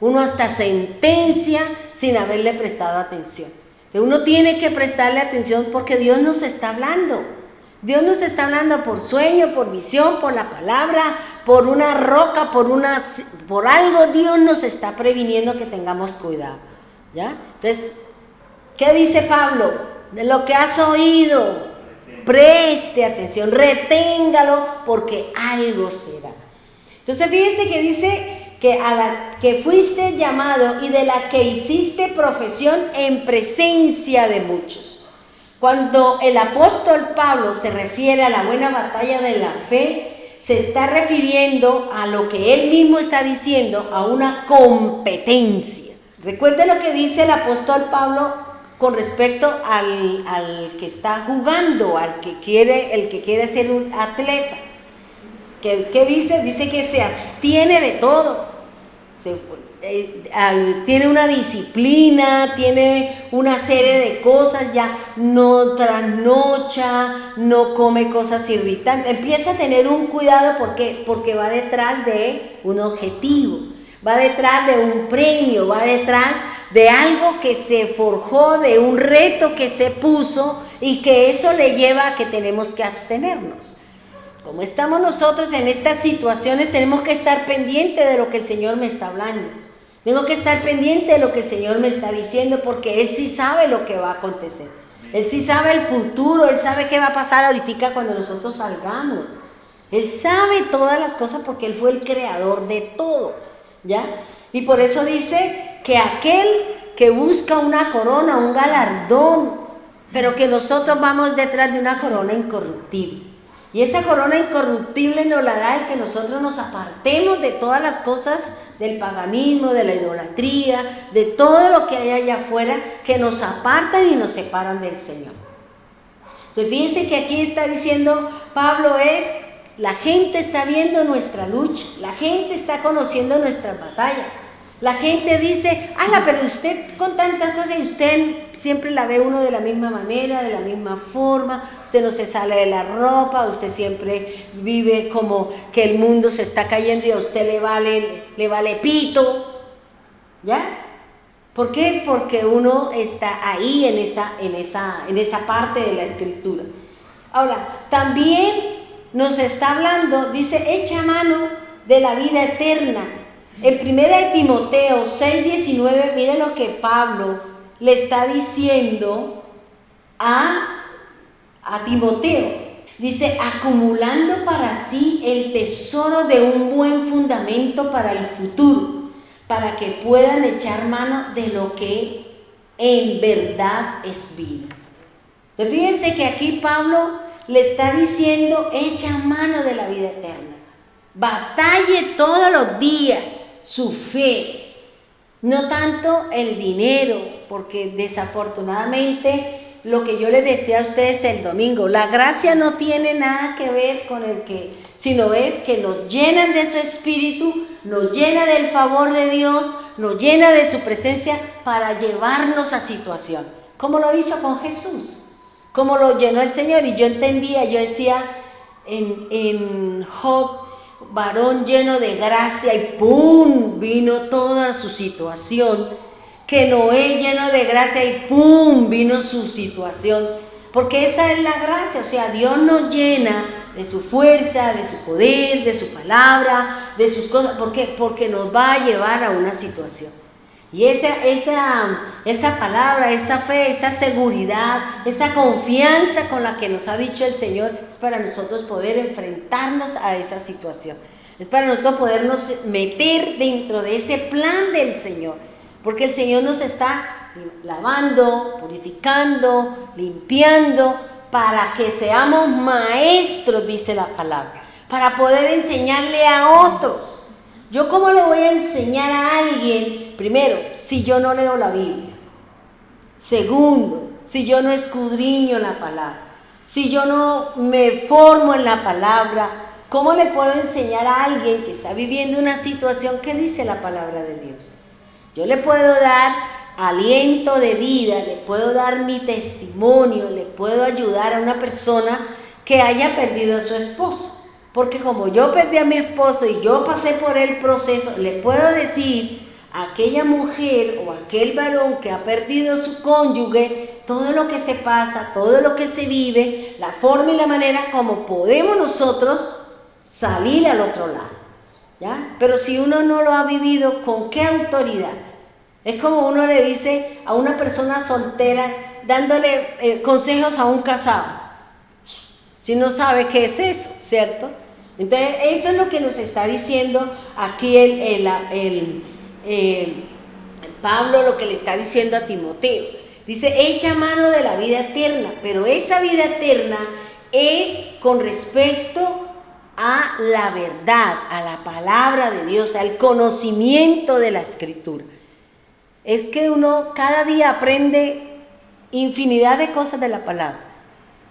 uno hasta sentencia sin haberle prestado atención. Entonces uno tiene que prestarle atención porque Dios nos está hablando. Dios nos está hablando por sueño, por visión, por la palabra, por una roca, por algo. Dios nos está previniendo que tengamos cuidado, ¿ya? Entonces, ¿qué dice Pablo? De lo que has oído, preste atención, reténgalo, porque algo será. Entonces, fíjense que dice que a la que fuiste llamado y de la que hiciste profesión en presencia de muchos. Cuando el apóstol Pablo se refiere a la buena batalla de la fe, se está refiriendo a lo que él mismo está diciendo, a una competencia. Recuerde lo que dice el apóstol Pablo con respecto al que está jugando, el que quiere ser un atleta. ¿Qué dice? Dice que se abstiene de todo. Tiene una disciplina, tiene una serie de cosas, ya no trasnocha, no come cosas irritantes, empieza a tener un cuidado porque va detrás de un objetivo, va detrás de un premio, va detrás de algo que se forjó, de un reto que se puso y que eso le lleva a que tenemos que abstenernos. como estamos nosotros en estas situaciones, tenemos que estar pendientes de lo que el Señor me está hablando. Tengo que estar pendiente de lo que el Señor me está diciendo, porque Él sí sabe lo que va a acontecer. Él sí sabe el futuro, Él sabe qué va a pasar ahorita cuando nosotros salgamos. Él sabe todas las cosas porque Él fue el creador de todo, ¿ya? Y por eso dice que aquel que busca una corona, un galardón, pero que nosotros vamos detrás de una corona incorruptible. Y esa corona incorruptible nos la da el que nosotros nos apartemos de todas las cosas del paganismo, de la idolatría, de todo lo que hay allá afuera que nos apartan y nos separan del Señor. Entonces fíjense que aquí está diciendo Pablo la gente está viendo nuestra lucha, la gente está conociendo nuestras batallas. La gente dice, pero usted con tantas cosas, y usted siempre la ve uno de la misma manera, de la misma forma, usted no se sale de la ropa, usted siempre vive como que el mundo se está cayendo y a usted le vale pito, ¿ya? ¿Por qué? Porque uno está ahí en esa parte de la Escritura. Ahora, también nos está hablando, dice, echa mano de la vida eterna. En 1 Timoteo 6:19, miren lo que Pablo le está diciendo a Timoteo. Dice, acumulando para sí el tesoro de un buen fundamento para el futuro, para que puedan echar mano de lo que en verdad es vida. Entonces, fíjense que aquí Pablo le está diciendo, echa mano de la vida eterna. Batalle todos los días su fe, no tanto el dinero, porque desafortunadamente lo que yo les decía a ustedes el domingo, la gracia no tiene nada que ver con sino es que nos llenan de su espíritu, nos llena del favor de Dios, nos llena de su presencia para llevarnos a situación, como lo hizo con Jesús, como lo llenó el Señor. Y yo entendía, yo decía en Job, varón lleno de gracia, y ¡pum!, vino toda su situación. Que Noé lleno de gracia y ¡pum!, vino su situación. Porque esa es la gracia, o sea, Dios nos llena de su fuerza, de su poder, de su palabra, de sus cosas. ¿Por qué? Porque nos va a llevar a una situación. Y esa palabra, esa fe, esa seguridad, esa confianza con la que nos ha dicho el Señor, es para nosotros poder enfrentarnos a esa situación. Es para nosotros podernos meter dentro de ese plan del Señor. Porque el Señor nos está lavando, purificando, limpiando, para que seamos maestros, dice la palabra, para poder enseñarle a otros. ¿Yo cómo le voy a enseñar a alguien? Primero, si yo no leo la Biblia. Segundo, si yo no escudriño la palabra. Si yo no me formo en la palabra, ¿cómo le puedo enseñar a alguien que está viviendo una situación que dice la palabra de Dios? Yo le puedo dar aliento de vida, le puedo dar mi testimonio, le puedo ayudar a una persona que haya perdido a su esposo. Porque como yo perdí a mi esposo y yo pasé por el proceso, le puedo decir a aquella mujer o a aquel varón que ha perdido su cónyuge todo lo que se pasa, todo lo que se vive, la forma y la manera como podemos nosotros salir al otro lado, ¿ya? Pero si uno no lo ha vivido, ¿con qué autoridad? Es como uno le dice a una persona soltera dándole consejos a un casado, si no sabe qué es eso, ¿cierto? Entonces, eso es lo que nos está diciendo aquí Pablo, lo que le está diciendo a Timoteo. Dice, echa mano de la vida eterna, pero esa vida eterna es con respecto a la verdad, a la palabra de Dios, al conocimiento de la Escritura. Es que uno cada día aprende infinidad de cosas de la palabra.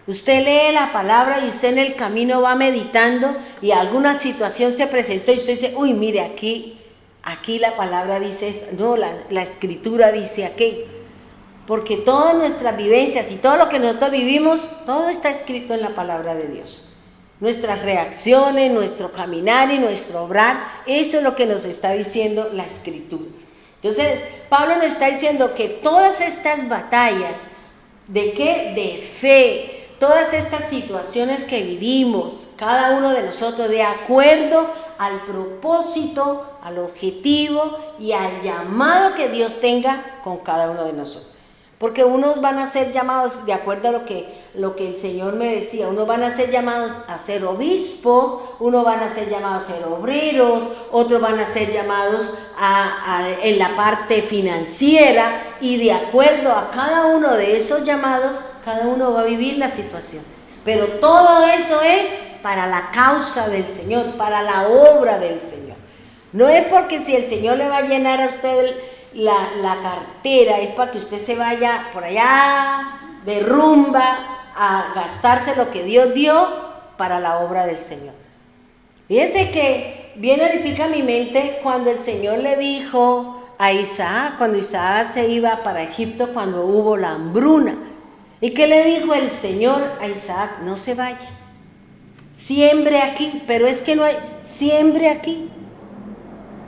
Usted lee la palabra y usted en el camino va meditando y alguna situación se presentó y usted dice, uy, mire, aquí la palabra dice eso, no, la Escritura dice aquello. Porque todas nuestras vivencias y todo lo que nosotros vivimos, todo está escrito en la palabra de Dios. Nuestras reacciones, nuestro caminar y nuestro obrar, eso es lo que nos está diciendo la Escritura. Entonces, Pablo nos está diciendo que todas estas batallas, ¿de qué? De fe. Todas estas situaciones que vivimos, cada uno de nosotros, de acuerdo al propósito, al objetivo y al llamado que Dios tenga con cada uno de nosotros. Porque unos van a ser llamados, de acuerdo a lo que el Señor me decía, unos van a ser llamados a ser obispos, unos van a ser llamados a ser obreros, otros van a ser llamados en la parte financiera, y de acuerdo a cada uno de esos llamados, cada uno va a vivir la situación. Pero todo eso es para la causa del Señor, para la obra del Señor. No es porque si el Señor le va a llenar a usted la cartera, es para que usted se vaya por allá de rumba a gastarse lo que Dios dio para la obra del Señor. Fíjense que viene ahorita a mi mente cuando el Señor le dijo a Isaac, cuando Isaac se iba para Egipto, cuando hubo la hambruna. ¿Y qué le dijo el Señor a Isaac? No se vaya, siembre aquí, pero es que no hay, siembre aquí.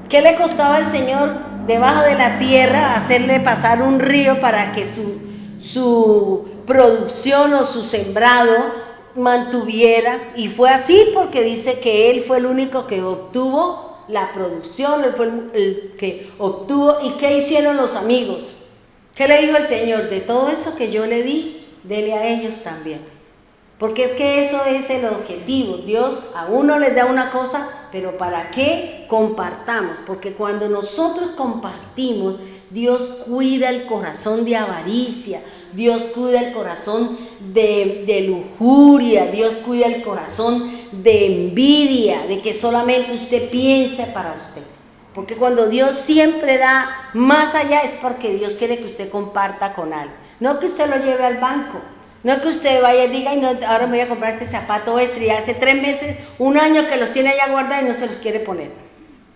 ¿Qué le costaba al Señor debajo de la tierra hacerle pasar un río para que su producción o su sembrado mantuviera? Y fue así porque dice que él fue el único que obtuvo la producción, él fue el que obtuvo. ¿Y qué hicieron los amigos? ¿Qué le dijo el Señor? De todo eso que yo le di, dele a ellos también. Porque es que eso es el objetivo. Dios a uno les da una cosa, pero ¿para qué? Compartamos. Porque cuando nosotros compartimos, Dios cuida el corazón de avaricia, Dios cuida el corazón de lujuria, Dios cuida el corazón de envidia, de que solamente usted piense para usted. Porque cuando Dios siempre da más allá es porque Dios quiere que usted comparta con alguien. No que usted lo lleve al banco. No que usted vaya y diga, no, ahora me voy a comprar este zapato extra y hace 3 meses, 1 año que los tiene allá guardados y no se los quiere poner.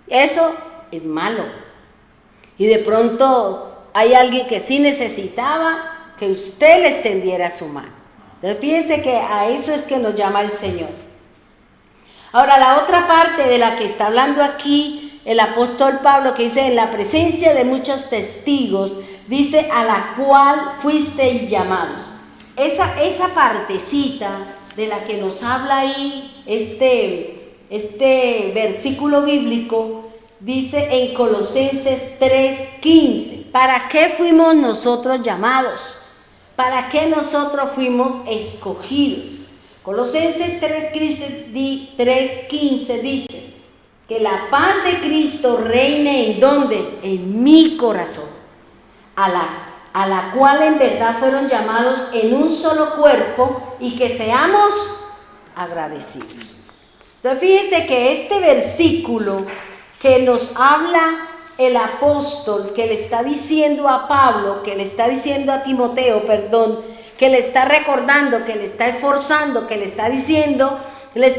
Eso es malo. Y de pronto hay alguien que sí necesitaba que usted le extendiera su mano. Entonces fíjense que a eso es que nos llama el Señor. Ahora la otra parte de la que está hablando aquí el apóstol Pablo, que dice, en la presencia de muchos testigos, dice, a la cual fuisteis llamados. Esa partecita de la que nos habla ahí este versículo bíblico, dice en Colosenses 3:15, ¿para qué fuimos nosotros llamados? ¿Para qué nosotros fuimos escogidos? Colosenses 3:15 dice, que la paz de Cristo reine ¿en dónde? En mi corazón, a la cual en verdad fueron llamados en un solo cuerpo, y que seamos agradecidos. Entonces fíjense que este versículo que nos habla el apóstol, que le está diciendo a Pablo, que le está diciendo a Timoteo, que le está recordando, que le está esforzando, que le está diciendo es,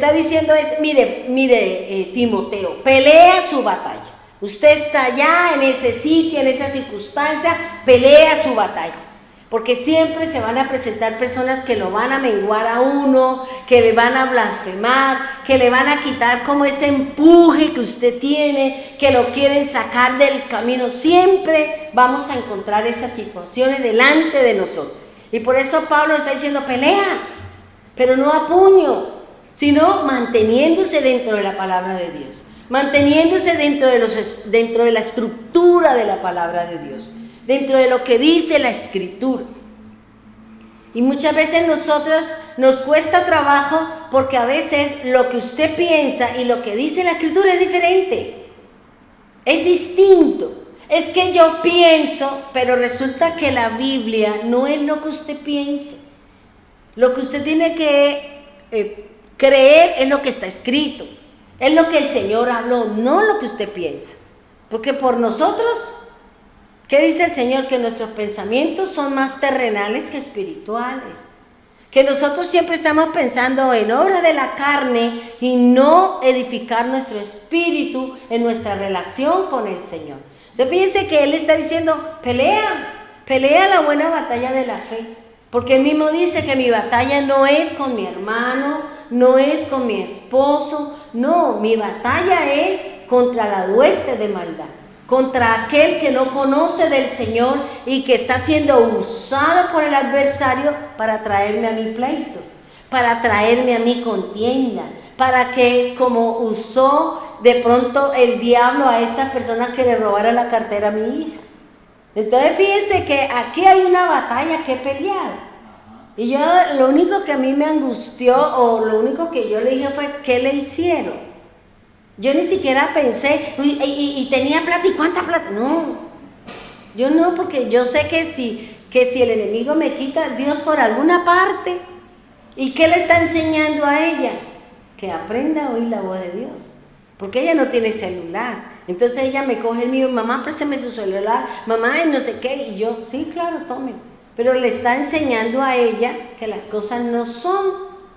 mire Timoteo, pelea su batalla. Usted está allá en ese sitio, en esa circunstancia, pelea su batalla. Porque siempre se van a presentar personas que lo van a menguar a uno, que le van a blasfemar, que le van a quitar como ese empuje que usted tiene, que lo quieren sacar del camino. Siempre vamos a encontrar esas situaciones delante de nosotros. Y por eso Pablo está diciendo, pelea, pero no a puño, sino manteniéndose dentro de la palabra de Dios. Manteniéndose dentro de la estructura de la palabra de Dios, dentro de lo que dice la Escritura. Y muchas veces nosotros nos cuesta trabajo porque a veces lo que usted piensa y lo que dice la Escritura es diferente, es distinto. Es que yo pienso, pero resulta que la Biblia no es lo que usted piensa. Lo que usted tiene que creer es lo que está escrito. Es lo que el Señor habló, no lo que usted piensa. Porque por nosotros, ¿qué dice el Señor? Que nuestros pensamientos son más terrenales que espirituales. Que nosotros siempre estamos pensando en obra de la carne y no edificar nuestro espíritu en nuestra relación con el Señor. Entonces fíjense que Él está diciendo, pelea la buena batalla de la fe. Porque Él mismo dice que mi batalla no es con mi hermano, no es con mi esposo, no, mi batalla es contra la hueste de maldad, contra aquel que no conoce del Señor y que está siendo usado por el adversario para traerme a mi pleito, para traerme a mi contienda, para que, como usó de pronto el diablo a esta persona que le robara la cartera a mi hija. Entonces fíjense que aquí hay una batalla que pelear. Y yo, lo único que a mí me angustió, o lo único que yo le dije fue, ¿qué le hicieron? Yo ni siquiera pensé, y tenía plata, ¿y cuánta plata? No, yo no, porque yo sé que si el enemigo me quita, Dios por alguna parte. ¿Y qué le está enseñando a ella? Que aprenda a oír la voz de Dios, porque ella no tiene celular. Entonces ella me coge el mío, mamá, préstame su celular, mamá, y no sé qué, y yo, sí, claro, tome. Pero le está enseñando a ella que las cosas no son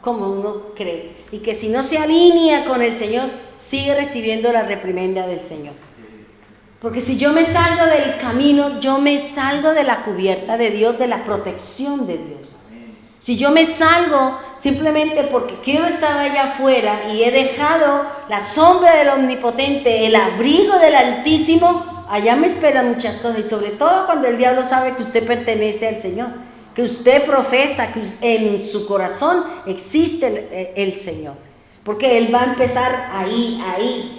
como uno cree, y que si no se alinea con el Señor, sigue recibiendo la reprimenda del Señor. Porque si yo me salgo del camino, yo me salgo de la cubierta de Dios, de la protección de Dios. Si yo me salgo simplemente porque quiero estar allá afuera y he dejado la sombra del Omnipotente, el abrigo del Altísimo, allá me esperan muchas cosas. Y sobre todo cuando el diablo sabe que usted pertenece al Señor, que usted profesa, que en su corazón existe el Señor. Porque Él va a empezar ahí.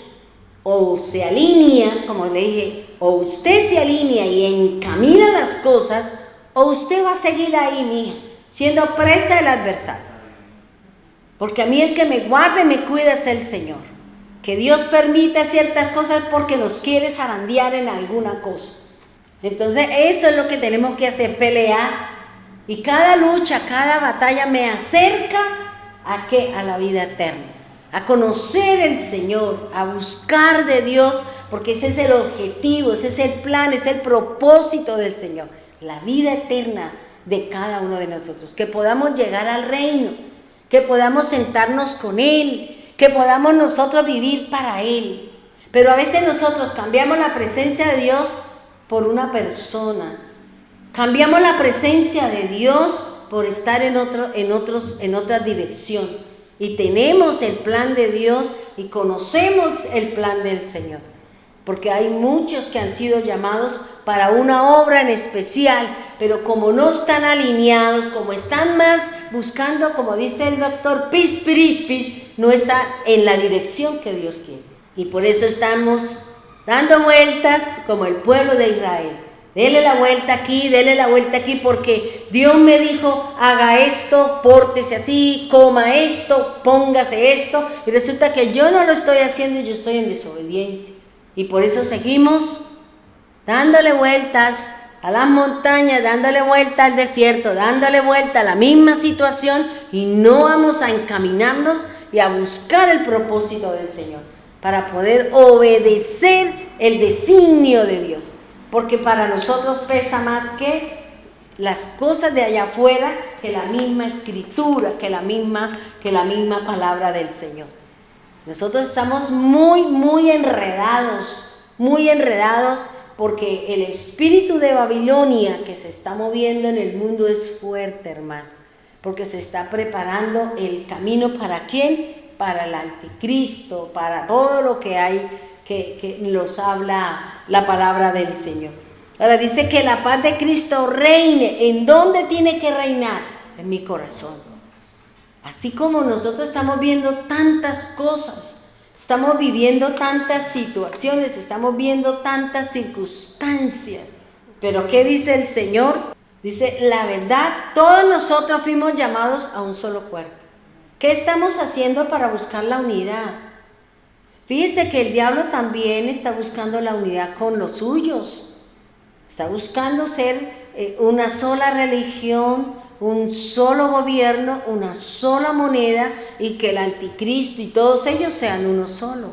O se alinea, como le dije, o usted se alinea y encamina las cosas, o usted va a seguir ahí, mija, siendo presa del adversario. Porque a mí el que me guarda y me cuida es el Señor. Que Dios permita ciertas cosas porque nos quiere zarandear en alguna cosa. Entonces eso es lo que tenemos que hacer, pelear. Y cada lucha, cada batalla me acerca ¿a qué? A la vida eterna. A conocer el Señor, a buscar de Dios, porque ese es el objetivo, ese es el plan, ese es el propósito del Señor. La vida eterna de cada uno de nosotros, que podamos llegar al reino, que podamos sentarnos con Él, que podamos nosotros vivir para Él. Pero a veces nosotros cambiamos la presencia de Dios por una persona, cambiamos la presencia de Dios por estar en otra dirección. Y tenemos el plan de Dios y conocemos el plan del Señor. Porque hay muchos que han sido llamados para una obra en especial, pero como no están alineados, como están más buscando, como dice el doctor, pispirispis, no está en la dirección que Dios quiere. Y por eso estamos dando vueltas como el pueblo de Israel. Dele la vuelta aquí, porque Dios me dijo, haga esto, pórtese así, coma esto, póngase esto. Y resulta que yo no lo estoy haciendo y yo estoy en desobediencia. Y por eso seguimos dándole vueltas a las montañas, dándole vuelta al desierto, dándole vuelta a la misma situación, y no vamos a encaminarnos y a buscar el propósito del Señor para poder obedecer el designio de Dios. Porque para nosotros pesa más que las cosas de allá afuera, que la misma escritura, que la misma palabra del Señor. Nosotros estamos muy enredados, porque el espíritu de Babilonia que se está moviendo en el mundo es fuerte, hermano. Porque se está preparando el camino, ¿para quién? Para el anticristo, para todo lo que hay que nos habla la palabra del Señor. Ahora dice que la paz de Cristo reine. ¿En dónde tiene que reinar? En mi corazón. Así como nosotros estamos viendo tantas cosas, estamos viviendo tantas situaciones, estamos viendo tantas circunstancias, pero ¿qué dice el Señor? Dice, la verdad, todos nosotros fuimos llamados a un solo cuerpo. ¿Qué estamos haciendo para buscar la unidad? Fíjese que el diablo también está buscando la unidad con los suyos. Está buscando ser una sola religión, un solo gobierno, una sola moneda, y que el anticristo y todos ellos sean uno solo.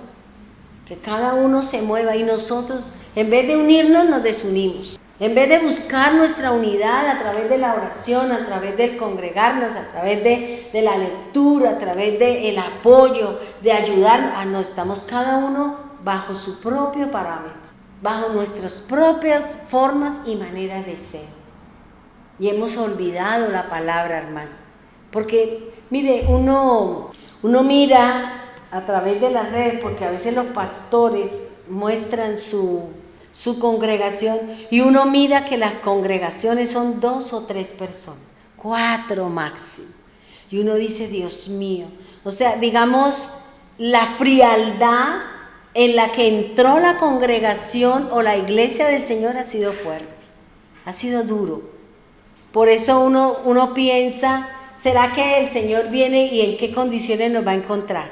Que cada uno se mueva, y nosotros, en vez de unirnos, nos desunimos. En vez de buscar nuestra unidad a través de la oración, a través del congregarnos, a través de la lectura, a través del apoyo, de ayudar, no, estamos cada uno bajo su propio parámetro, bajo nuestras propias formas y maneras de ser. Y hemos olvidado la palabra, hermano. Porque, mire, uno mira a través de las redes, porque a veces los pastores muestran su congregación, y uno mira que las congregaciones son 2 o 3 personas, 4 máximo, y uno dice, Dios mío, O sea, digamos, la frialdad en la que entró la congregación o la iglesia del Señor ha sido fuerte, ha sido duro. Por eso uno piensa, ¿será que el Señor viene y en qué condiciones nos va a encontrar?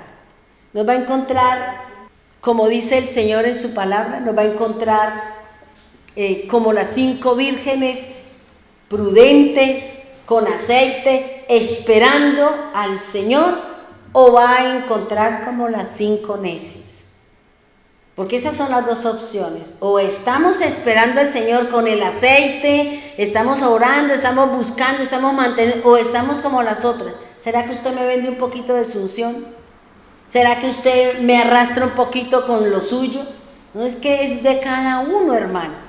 Nos va a encontrar, como dice el Señor en su palabra, nos va a encontrar como las 5 vírgenes, prudentes, con aceite, esperando al Señor, o va a encontrar como las 5 necias. Porque esas son las dos opciones. O estamos esperando al Señor con el aceite, estamos orando, estamos buscando, estamos manteniendo, o estamos como las otras. ¿Será que usted me vende un poquito de su unción? ¿Será que usted me arrastra un poquito con lo suyo? No, es que es de cada uno, hermano.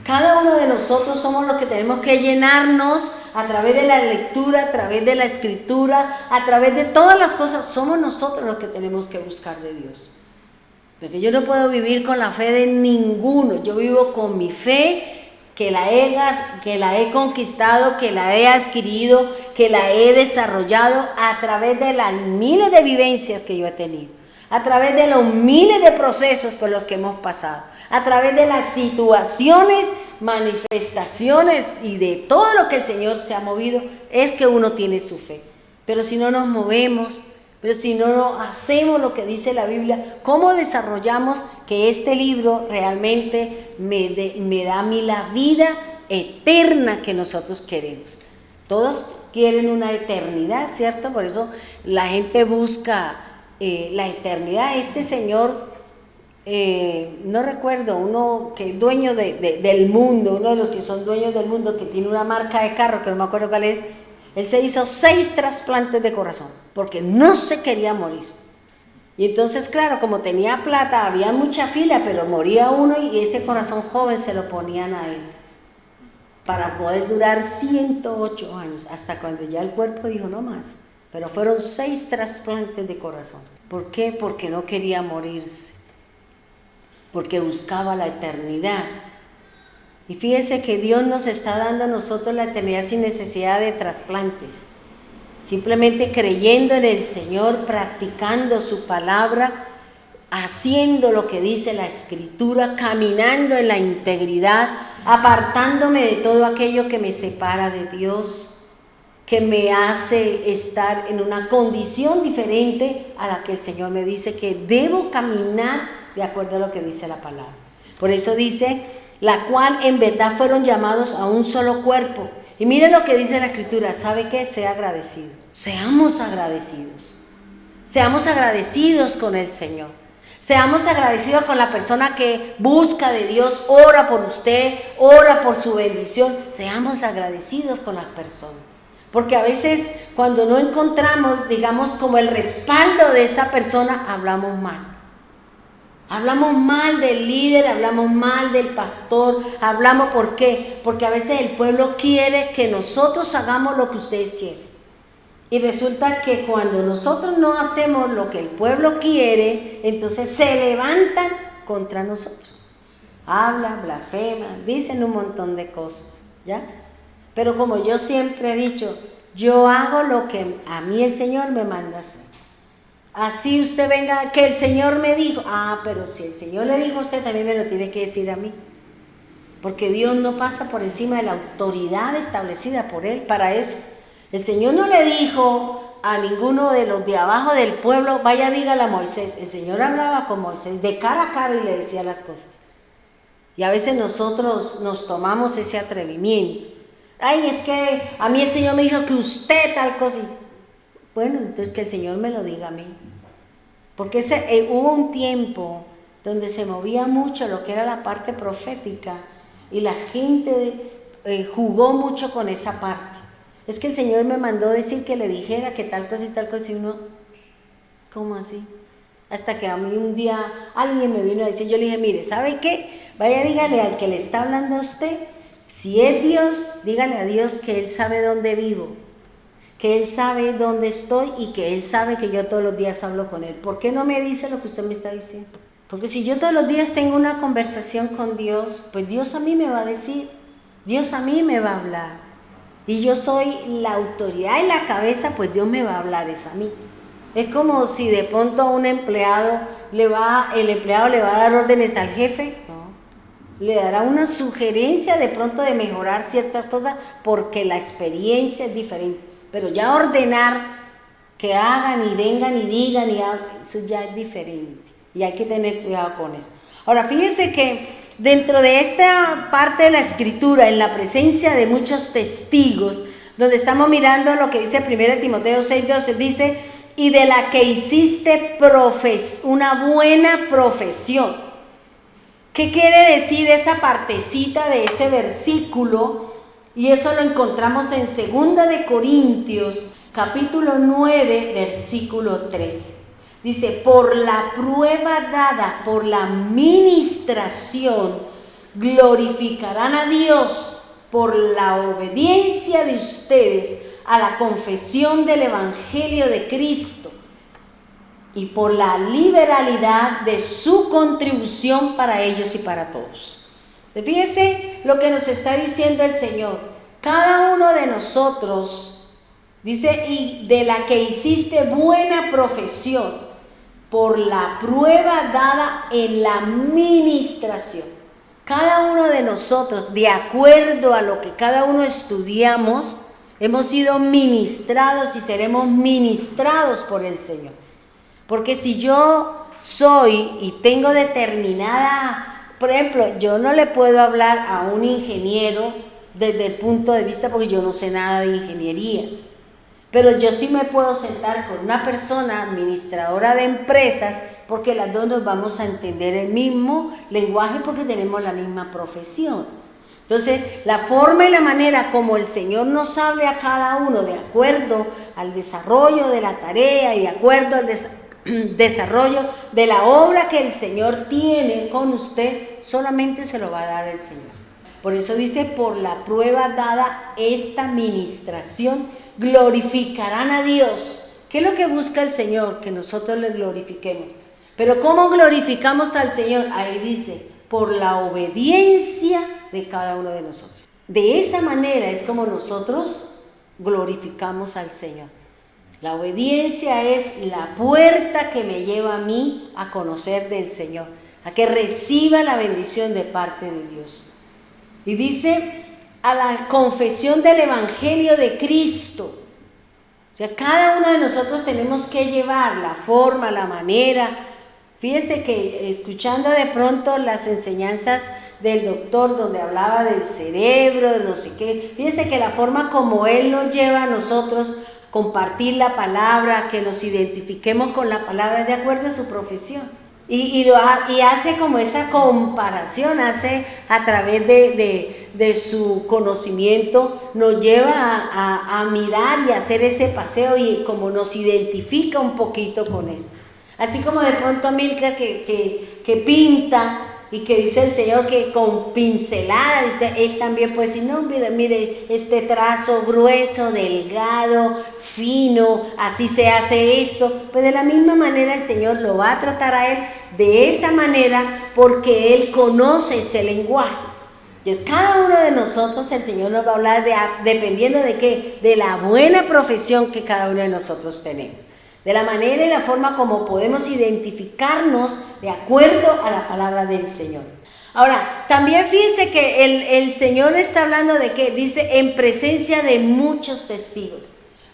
Cada uno de nosotros somos los que tenemos que llenarnos a través de la lectura, a través de la escritura, a través de todas las cosas. Somos nosotros los que tenemos que buscar de Dios. Porque yo no puedo vivir con la fe de ninguno. Yo vivo con mi fe, que la he conquistado, que la he adquirido, que la he desarrollado a través de las miles de vivencias que yo he tenido, a través de los miles de procesos por los que hemos pasado, a través de las situaciones, manifestaciones y de todo lo que el Señor se ha movido, es que uno tiene su fe. Pero si no nos movemos, pero si no hacemos lo que dice la Biblia, ¿cómo desarrollamos que este libro realmente me da a mí la vida eterna que nosotros queremos? Todos quieren una eternidad, ¿cierto? Por eso la gente busca la eternidad. Este señor, no recuerdo, uno que es dueño del mundo, uno de los que son dueños del mundo, que tiene una marca de carro, que no me acuerdo cuál es, él se hizo 6 trasplantes de corazón, porque no se quería morir. Y entonces, claro, como tenía plata, había mucha fila, pero moría uno y ese corazón joven se lo ponían a él, para poder durar 108 años, hasta cuando ya el cuerpo dijo no más. Pero fueron 6 trasplantes de corazón. ¿Por qué? Porque no quería morirse, porque buscaba la eternidad. Y fíjese que Dios nos está dando a nosotros la eternidad sin necesidad de trasplantes. Simplemente creyendo en el Señor, practicando su palabra, haciendo lo que dice la Escritura, caminando en la integridad, apartándome de todo aquello que me separa de Dios, que me hace estar en una condición diferente a la que el Señor me dice que debo caminar de acuerdo a lo que dice la palabra. Por eso dice, la cual en verdad fueron llamados a un solo cuerpo. Y mire lo que dice la Escritura, ¿sabe qué? Sea agradecido. Seamos agradecidos. Seamos agradecidos con el Señor. Seamos agradecidos con la persona que busca de Dios, ora por usted, ora por su bendición. Seamos agradecidos con las personas. Porque a veces cuando no encontramos, digamos, como el respaldo de esa persona, hablamos mal. Hablamos mal del líder, hablamos mal del pastor, hablamos ¿por qué? Porque a veces el pueblo quiere que nosotros hagamos lo que ustedes quieren. Y resulta que cuando nosotros no hacemos lo que el pueblo quiere, entonces se levantan contra nosotros. Hablan, blasfeman, dicen un montón de cosas, ¿ya? Pero como yo siempre he dicho, yo hago lo que a mí el Señor me manda hacer. Así usted venga, que el Señor me dijo, pero si el Señor le dijo a usted, también me lo tiene que decir a mí. Porque Dios no pasa por encima de la autoridad establecida por Él para eso. El Señor no le dijo a ninguno de los de abajo del pueblo, vaya dígale a Moisés. El Señor hablaba con Moisés de cara a cara y le decía las cosas. Y a veces nosotros nos tomamos ese atrevimiento. Ay, es que a mí el Señor me dijo que usted tal cosa. Bueno, entonces que el Señor me lo diga a mí. Porque hubo un tiempo donde se movía mucho lo que era la parte profética y la gente jugó mucho con esa parte. Es que el Señor me mandó decir que le dijera que tal cosa y uno, ¿cómo así? Hasta que a mí un día alguien me vino a decir, yo le dije, mire, ¿sabe qué? Vaya, dígale al que le está hablando a usted, si es Dios, dígale a Dios que Él sabe dónde vivo, que Él sabe dónde estoy y que Él sabe que yo todos los días hablo con Él. ¿Por qué no me dice lo que usted me está diciendo? Porque si yo todos los días tengo una conversación con Dios, pues Dios a mí me va a decir, Dios a mí me va a hablar. Y yo soy la autoridad y la cabeza, pues Dios me va a hablar es a mí. Es como si de pronto a un empleado el empleado le va a dar órdenes al jefe, no. Le dará una sugerencia de pronto de mejorar ciertas cosas porque la experiencia es diferente. Pero ya ordenar que hagan y vengan y digan, eso ya es diferente. Y hay que tener cuidado con eso. Ahora, fíjense que dentro de esta parte de la escritura, en la presencia de muchos testigos, donde estamos mirando lo que dice 1 Timoteo 6:12, dice, y de la que hiciste una buena profesión. ¿Qué quiere decir esa partecita de ese versículo? Y eso lo encontramos en 2 de Corintios, capítulo 9, versículo 3. Dice, por la prueba dada, por la ministración, glorificarán a Dios por la obediencia de ustedes a la confesión del Evangelio de Cristo y por la liberalidad de su contribución para ellos y para todos. Entonces, fíjense lo que nos está diciendo el Señor. Cada uno de nosotros, dice, y de la que hiciste buena profesión, por la prueba dada en la ministración. Cada uno de nosotros, de acuerdo a lo que cada uno estudiamos, hemos sido ministrados y seremos ministrados por el Señor. Porque si yo soy y tengo determinada, por ejemplo, yo no le puedo hablar a un ingeniero desde el punto de vista porque yo no sé nada de ingeniería. Pero yo sí me puedo sentar con una persona administradora de empresas porque las dos nos vamos a entender el mismo lenguaje porque tenemos la misma profesión. Entonces, la forma y la manera como el Señor nos hable a cada uno de acuerdo al desarrollo de la tarea y de acuerdo al desarrollo de la obra que el Señor tiene con usted, solamente se lo va a dar el Señor. Por eso dice, por la prueba dada esta ministración, glorificarán a Dios. ¿Qué es lo que busca el Señor? Que nosotros le glorifiquemos. Pero ¿cómo glorificamos al Señor? Ahí dice, por la obediencia de cada uno de nosotros. De esa manera es como nosotros glorificamos al Señor. La obediencia es la puerta que me lleva a mí a conocer del Señor, a que reciba la bendición de parte de Dios. Y dice, a la confesión del Evangelio de Cristo. O sea, cada uno de nosotros tenemos que llevar la forma, la manera. Fíjese que escuchando de pronto las enseñanzas del doctor donde hablaba del cerebro, de no sé qué, fíjese que la forma como él nos lleva a nosotros compartir la palabra, que nos identifiquemos con la palabra de acuerdo a su profesión. Y hace como esa comparación, hace a través de su conocimiento, nos lleva a mirar y hacer ese paseo y como nos identifica un poquito con eso. Así como de pronto Milka que pinta y que dice el Señor que con pincelada, él también puede decir, no, mire, este trazo grueso, delgado, fino, así se hace esto. Pues de la misma manera el Señor lo va a tratar a él de esa manera porque Él conoce ese lenguaje. Entonces cada uno de nosotros el Señor nos va a hablar dependiendo de qué, de la buena profesión que cada uno de nosotros tenemos. De la manera y la forma como podemos identificarnos de acuerdo a la palabra del Señor. Ahora, también fíjense que el Señor está hablando de que dice en presencia de muchos testigos.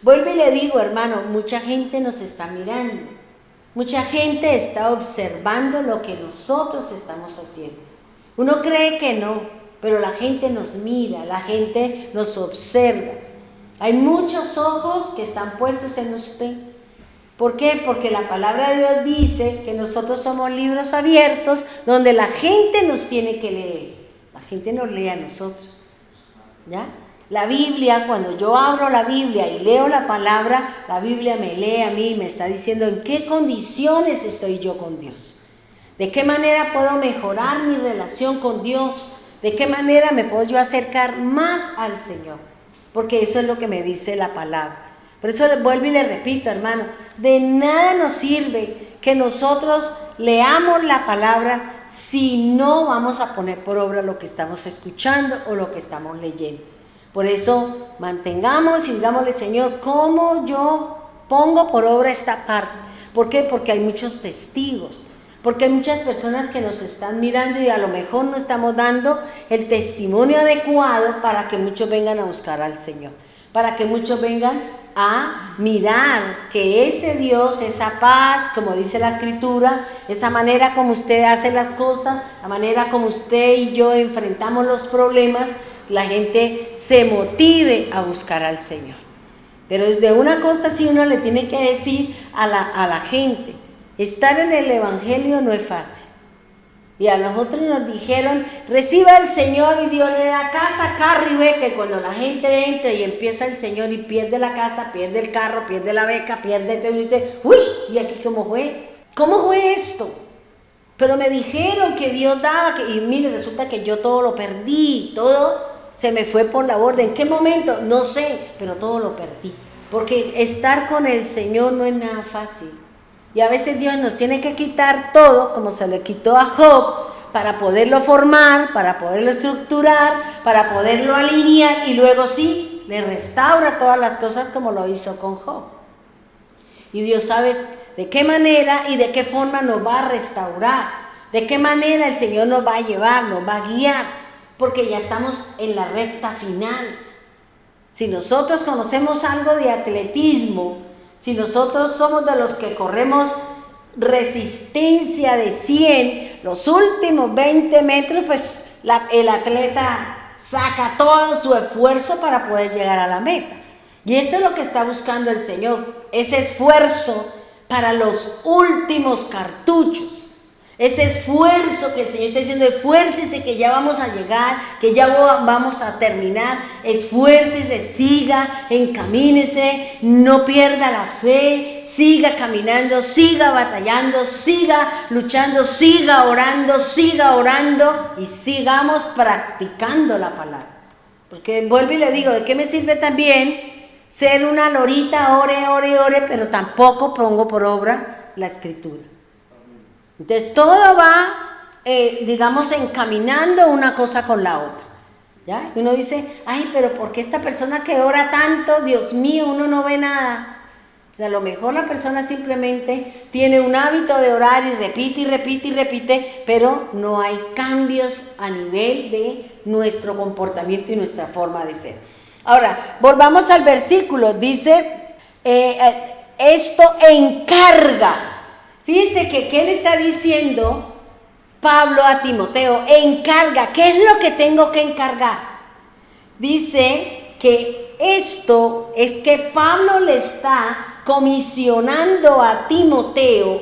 Vuelvo y le digo, hermano, mucha gente nos está mirando. Mucha gente está observando lo que nosotros estamos haciendo. Uno cree que no, pero la gente nos mira, la gente nos observa. Hay muchos ojos que están puestos en usted. ¿Por qué? Porque la palabra de Dios dice que nosotros somos libros abiertos donde la gente nos tiene que leer. La gente nos lee a nosotros. ¿Ya? La Biblia, cuando yo abro la Biblia y leo la palabra, la Biblia me lee a mí y me está diciendo en qué condiciones estoy yo con Dios. De qué manera puedo mejorar mi relación con Dios. De qué manera me puedo yo acercar más al Señor. Porque eso es lo que me dice la palabra. Por eso vuelvo y le repito, hermano, de nada nos sirve que nosotros leamos la palabra si no vamos a poner por obra lo que estamos escuchando o lo que estamos leyendo. Por eso mantengamos y digámosle, Señor, ¿cómo yo pongo por obra esta parte. ¿Por qué? Porque hay muchos testigos, porque hay muchas personas que nos están mirando y a lo mejor no estamos dando el testimonio adecuado para que muchos vengan a buscar al Señor, para que muchos vengan a mirar que ese Dios, esa paz, como dice la Escritura, esa manera como usted hace las cosas, la manera como usted y yo enfrentamos los problemas, la gente se motive a buscar al Señor. Pero desde una cosa sí uno le tiene que decir a la gente, estar en el Evangelio no es fácil. Y a nosotros nos dijeron, reciba al Señor y Dios le da casa, carro y beca. Y cuando la gente entra y empieza el Señor y pierde la casa, pierde el carro, pierde la beca, pierde todo, y dice, uy, ¿y aquí cómo fue? ¿Cómo fue esto? Pero me dijeron que Dios daba, y mire, resulta que yo todo lo perdí, todo se me fue por la borda. ¿En qué momento? No sé, pero todo lo perdí. Porque estar con el Señor no es nada fácil. Y a veces Dios nos tiene que quitar todo, como se le quitó a Job, para poderlo formar, para poderlo estructurar, para poderlo alinear, y luego sí, le restaura todas las cosas como lo hizo con Job. Y Dios sabe de qué manera y de qué forma nos va a restaurar, de qué manera el Señor nos va a llevar, nos va a guiar, porque ya estamos en la recta final. Si nosotros conocemos algo de atletismo, si nosotros somos de los que corremos resistencia de 100, los últimos 20 metros, pues el atleta saca todo su esfuerzo para poder llegar a la meta. Y esto es lo que está buscando el Señor, ese esfuerzo para los últimos cartuchos. Ese esfuerzo que el Señor está diciendo, esfuércese que ya vamos a llegar, que ya vamos a terminar, esfuércese, siga, encamínese, no pierda la fe, siga caminando, siga batallando, siga luchando, siga orando y sigamos practicando la palabra. Porque vuelvo y le digo, ¿de qué me sirve también ser una lorita, ore, pero tampoco pongo por obra la Escritura? Entonces todo va, digamos, encaminando una cosa con la otra, ¿ya? Y uno dice, ay, pero ¿por qué esta persona que ora tanto, Dios mío, uno no ve nada? O sea, a lo mejor la persona simplemente tiene un hábito de orar y repite, pero no hay cambios a nivel de nuestro comportamiento y nuestra forma de ser. Ahora, volvamos al versículo, dice, esto encarga. Fíjese que ¿qué le está diciendo Pablo a Timoteo? Encarga. ¿Qué es lo que tengo que encargar? Dice que esto es que Pablo le está comisionando a Timoteo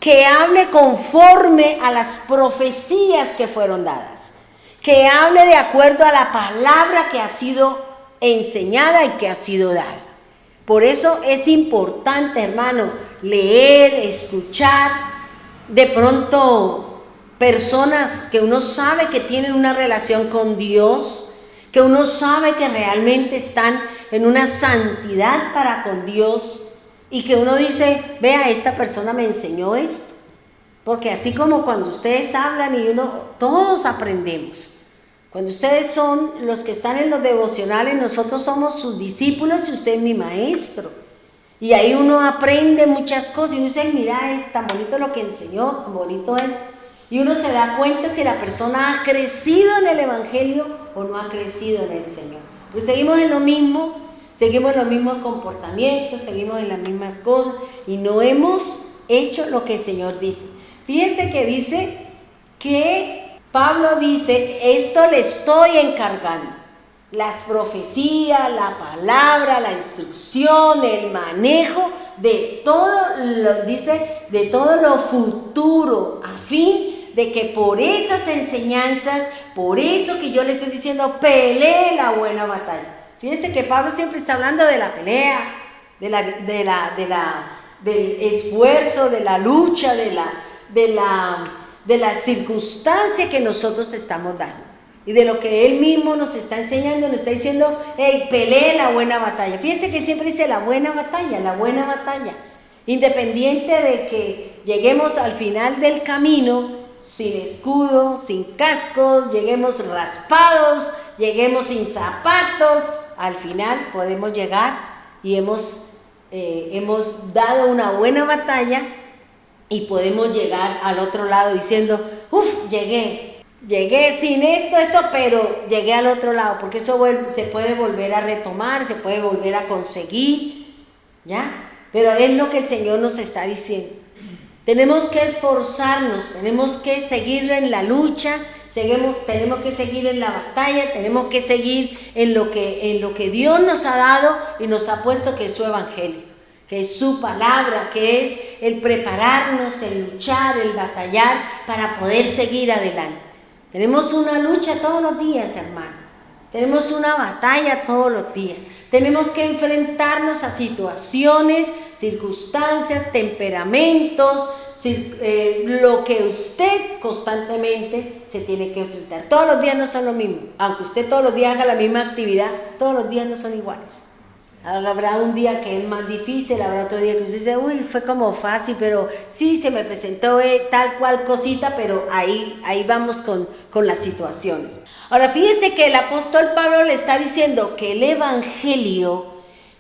que hable conforme a las profecías que fueron dadas, que hable de acuerdo a la palabra que ha sido enseñada y que ha sido dada. Por eso es importante, hermano, leer, escuchar, de pronto personas que uno sabe que tienen una relación con Dios, que uno sabe que realmente están en una santidad para con Dios y que uno dice, vea, esta persona me enseñó esto. Porque así como cuando ustedes hablan y todos aprendemos. Cuando ustedes son los que están en los devocionales, nosotros somos sus discípulos y usted es mi maestro. Y ahí uno aprende muchas cosas y uno dice, mira, es tan bonito lo que enseñó, tan bonito es. Y uno se da cuenta si la persona ha crecido en el Evangelio o no ha crecido en el Señor. Pues seguimos en lo mismo, seguimos en los mismos comportamientos, seguimos en las mismas cosas y no hemos hecho lo que el Señor dice. Fíjense que dice que Pablo dice, esto le estoy encargando. Las profecías, la palabra, la instrucción, el manejo de todo de todo lo futuro, a fin de que por esas enseñanzas, por eso que yo le estoy diciendo, pelee la buena batalla. Fíjense que Pablo siempre está hablando de la pelea, del esfuerzo, de la lucha, de la circunstancia que nosotros estamos dando y de lo que él mismo nos está enseñando, nos está diciendo, hey, pelee la buena batalla. Fíjense que siempre dice la buena batalla, independiente de que lleguemos al final del camino sin escudo, sin cascos, lleguemos raspados, lleguemos sin zapatos, al final podemos llegar y hemos hemos dado una buena batalla y podemos llegar al otro lado diciendo, llegué sin esto, pero llegué al otro lado, porque eso se puede volver a retomar, se puede volver a conseguir, ¿ya? Pero es lo que el Señor nos está diciendo. Tenemos que esforzarnos, tenemos que seguir en la lucha, tenemos que seguir en la batalla, tenemos que seguir en lo que Dios nos ha dado y nos ha puesto, que es su evangelio, que es su palabra, que es el prepararnos, el luchar, el batallar para poder seguir adelante. Tenemos una lucha todos los días, hermano. Tenemos una batalla todos los días. Tenemos que enfrentarnos a situaciones, circunstancias, temperamentos, lo que usted constantemente se tiene que enfrentar. Todos los días no son lo mismo. Aunque usted todos los días haga la misma actividad, todos los días no son iguales. Habrá un día que es más difícil, habrá otro día que usted dice, fue como fácil, pero sí se me presentó tal cual cosita, pero ahí vamos con las situaciones. Ahora fíjese que el apóstol Pablo le está diciendo que el evangelio,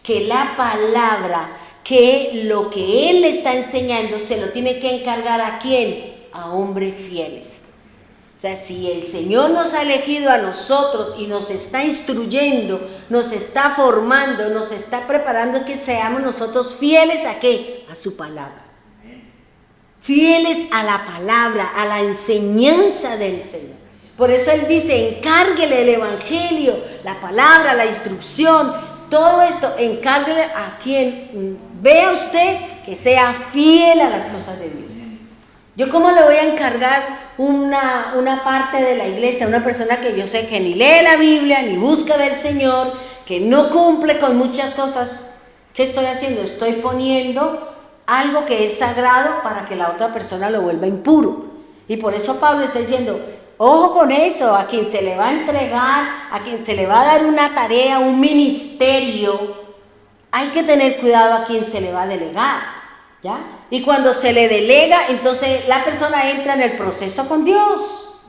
que la palabra, que lo que él le está enseñando se lo tiene que encargar ¿a quién? A hombres fieles. O sea, si el Señor nos ha elegido a nosotros y nos está instruyendo, nos está formando, nos está preparando, que seamos nosotros fieles ¿a qué? A su palabra. Fieles a la palabra, a la enseñanza del Señor. Por eso Él dice, encárguele el evangelio, la palabra, la instrucción, todo esto, encárguele a quien vea usted que sea fiel a las cosas de Dios. ¿Yo cómo le voy a encargar una parte de la iglesia a una persona que yo sé que ni lee la Biblia, ni busca del Señor, que no cumple con muchas cosas? ¿Qué estoy haciendo? Estoy poniendo algo que es sagrado para que la otra persona lo vuelva impuro. Y por eso Pablo está diciendo, ojo con eso, a quien se le va a entregar, a quien se le va a dar una tarea, un ministerio, hay que tener cuidado a quien se le va a delegar, ¿ya? Y cuando se le delega, entonces la persona entra en el proceso con Dios,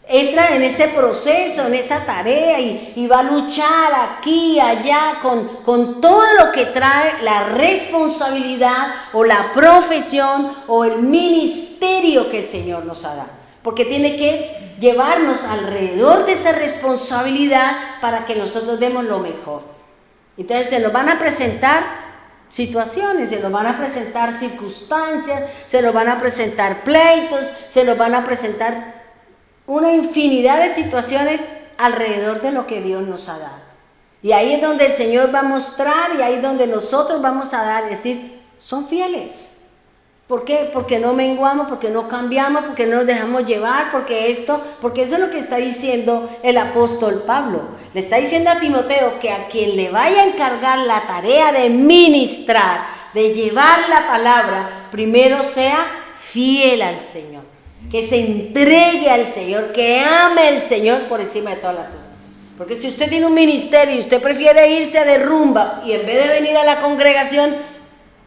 entra en ese proceso, en esa tarea y va a luchar aquí, allá, con todo lo que trae la responsabilidad o la profesión o el ministerio que el Señor nos ha dado. Porque tiene que llevarnos alrededor de esa responsabilidad para que nosotros demos lo mejor. Entonces se nos van a presentar situaciones, se nos van a presentar circunstancias, se nos van a presentar pleitos, se nos van a presentar una infinidad de situaciones alrededor de lo que Dios nos ha dado. Y ahí es donde el Señor va a mostrar, y ahí es donde nosotros vamos a dar, es decir, son fieles. ¿Por qué? Porque no menguamos, porque no cambiamos, porque no nos dejamos llevar, porque eso es lo que está diciendo el apóstol Pablo. Le está diciendo a Timoteo que a quien le vaya a encargar la tarea de ministrar, de llevar la palabra, primero sea fiel al Señor, que se entregue al Señor, que ame al Señor por encima de todas las cosas. Porque si usted tiene un ministerio y usted prefiere irse de rumba y en vez de venir a la congregación,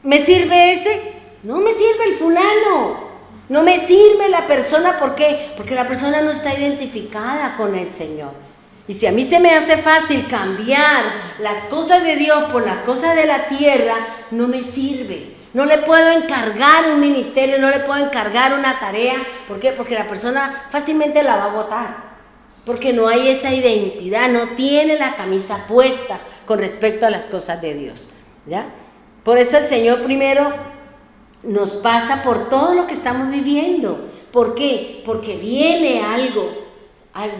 ¿me sirve ese? No me sirve el fulano, no me sirve la persona. ¿Por qué? Porque la persona no está identificada con el Señor. Y si a mí se me hace fácil cambiar las cosas de Dios por las cosas de la tierra, no me sirve. No le puedo encargar un ministerio, no le puedo encargar una tarea. ¿Por qué? Porque la persona fácilmente la va a botar. Porque no hay esa identidad, no tiene la camisa puesta con respecto a las cosas de Dios, ¿ya? Por eso el Señor primero nos pasa por todo lo que estamos viviendo. ¿Por qué? Porque viene algo.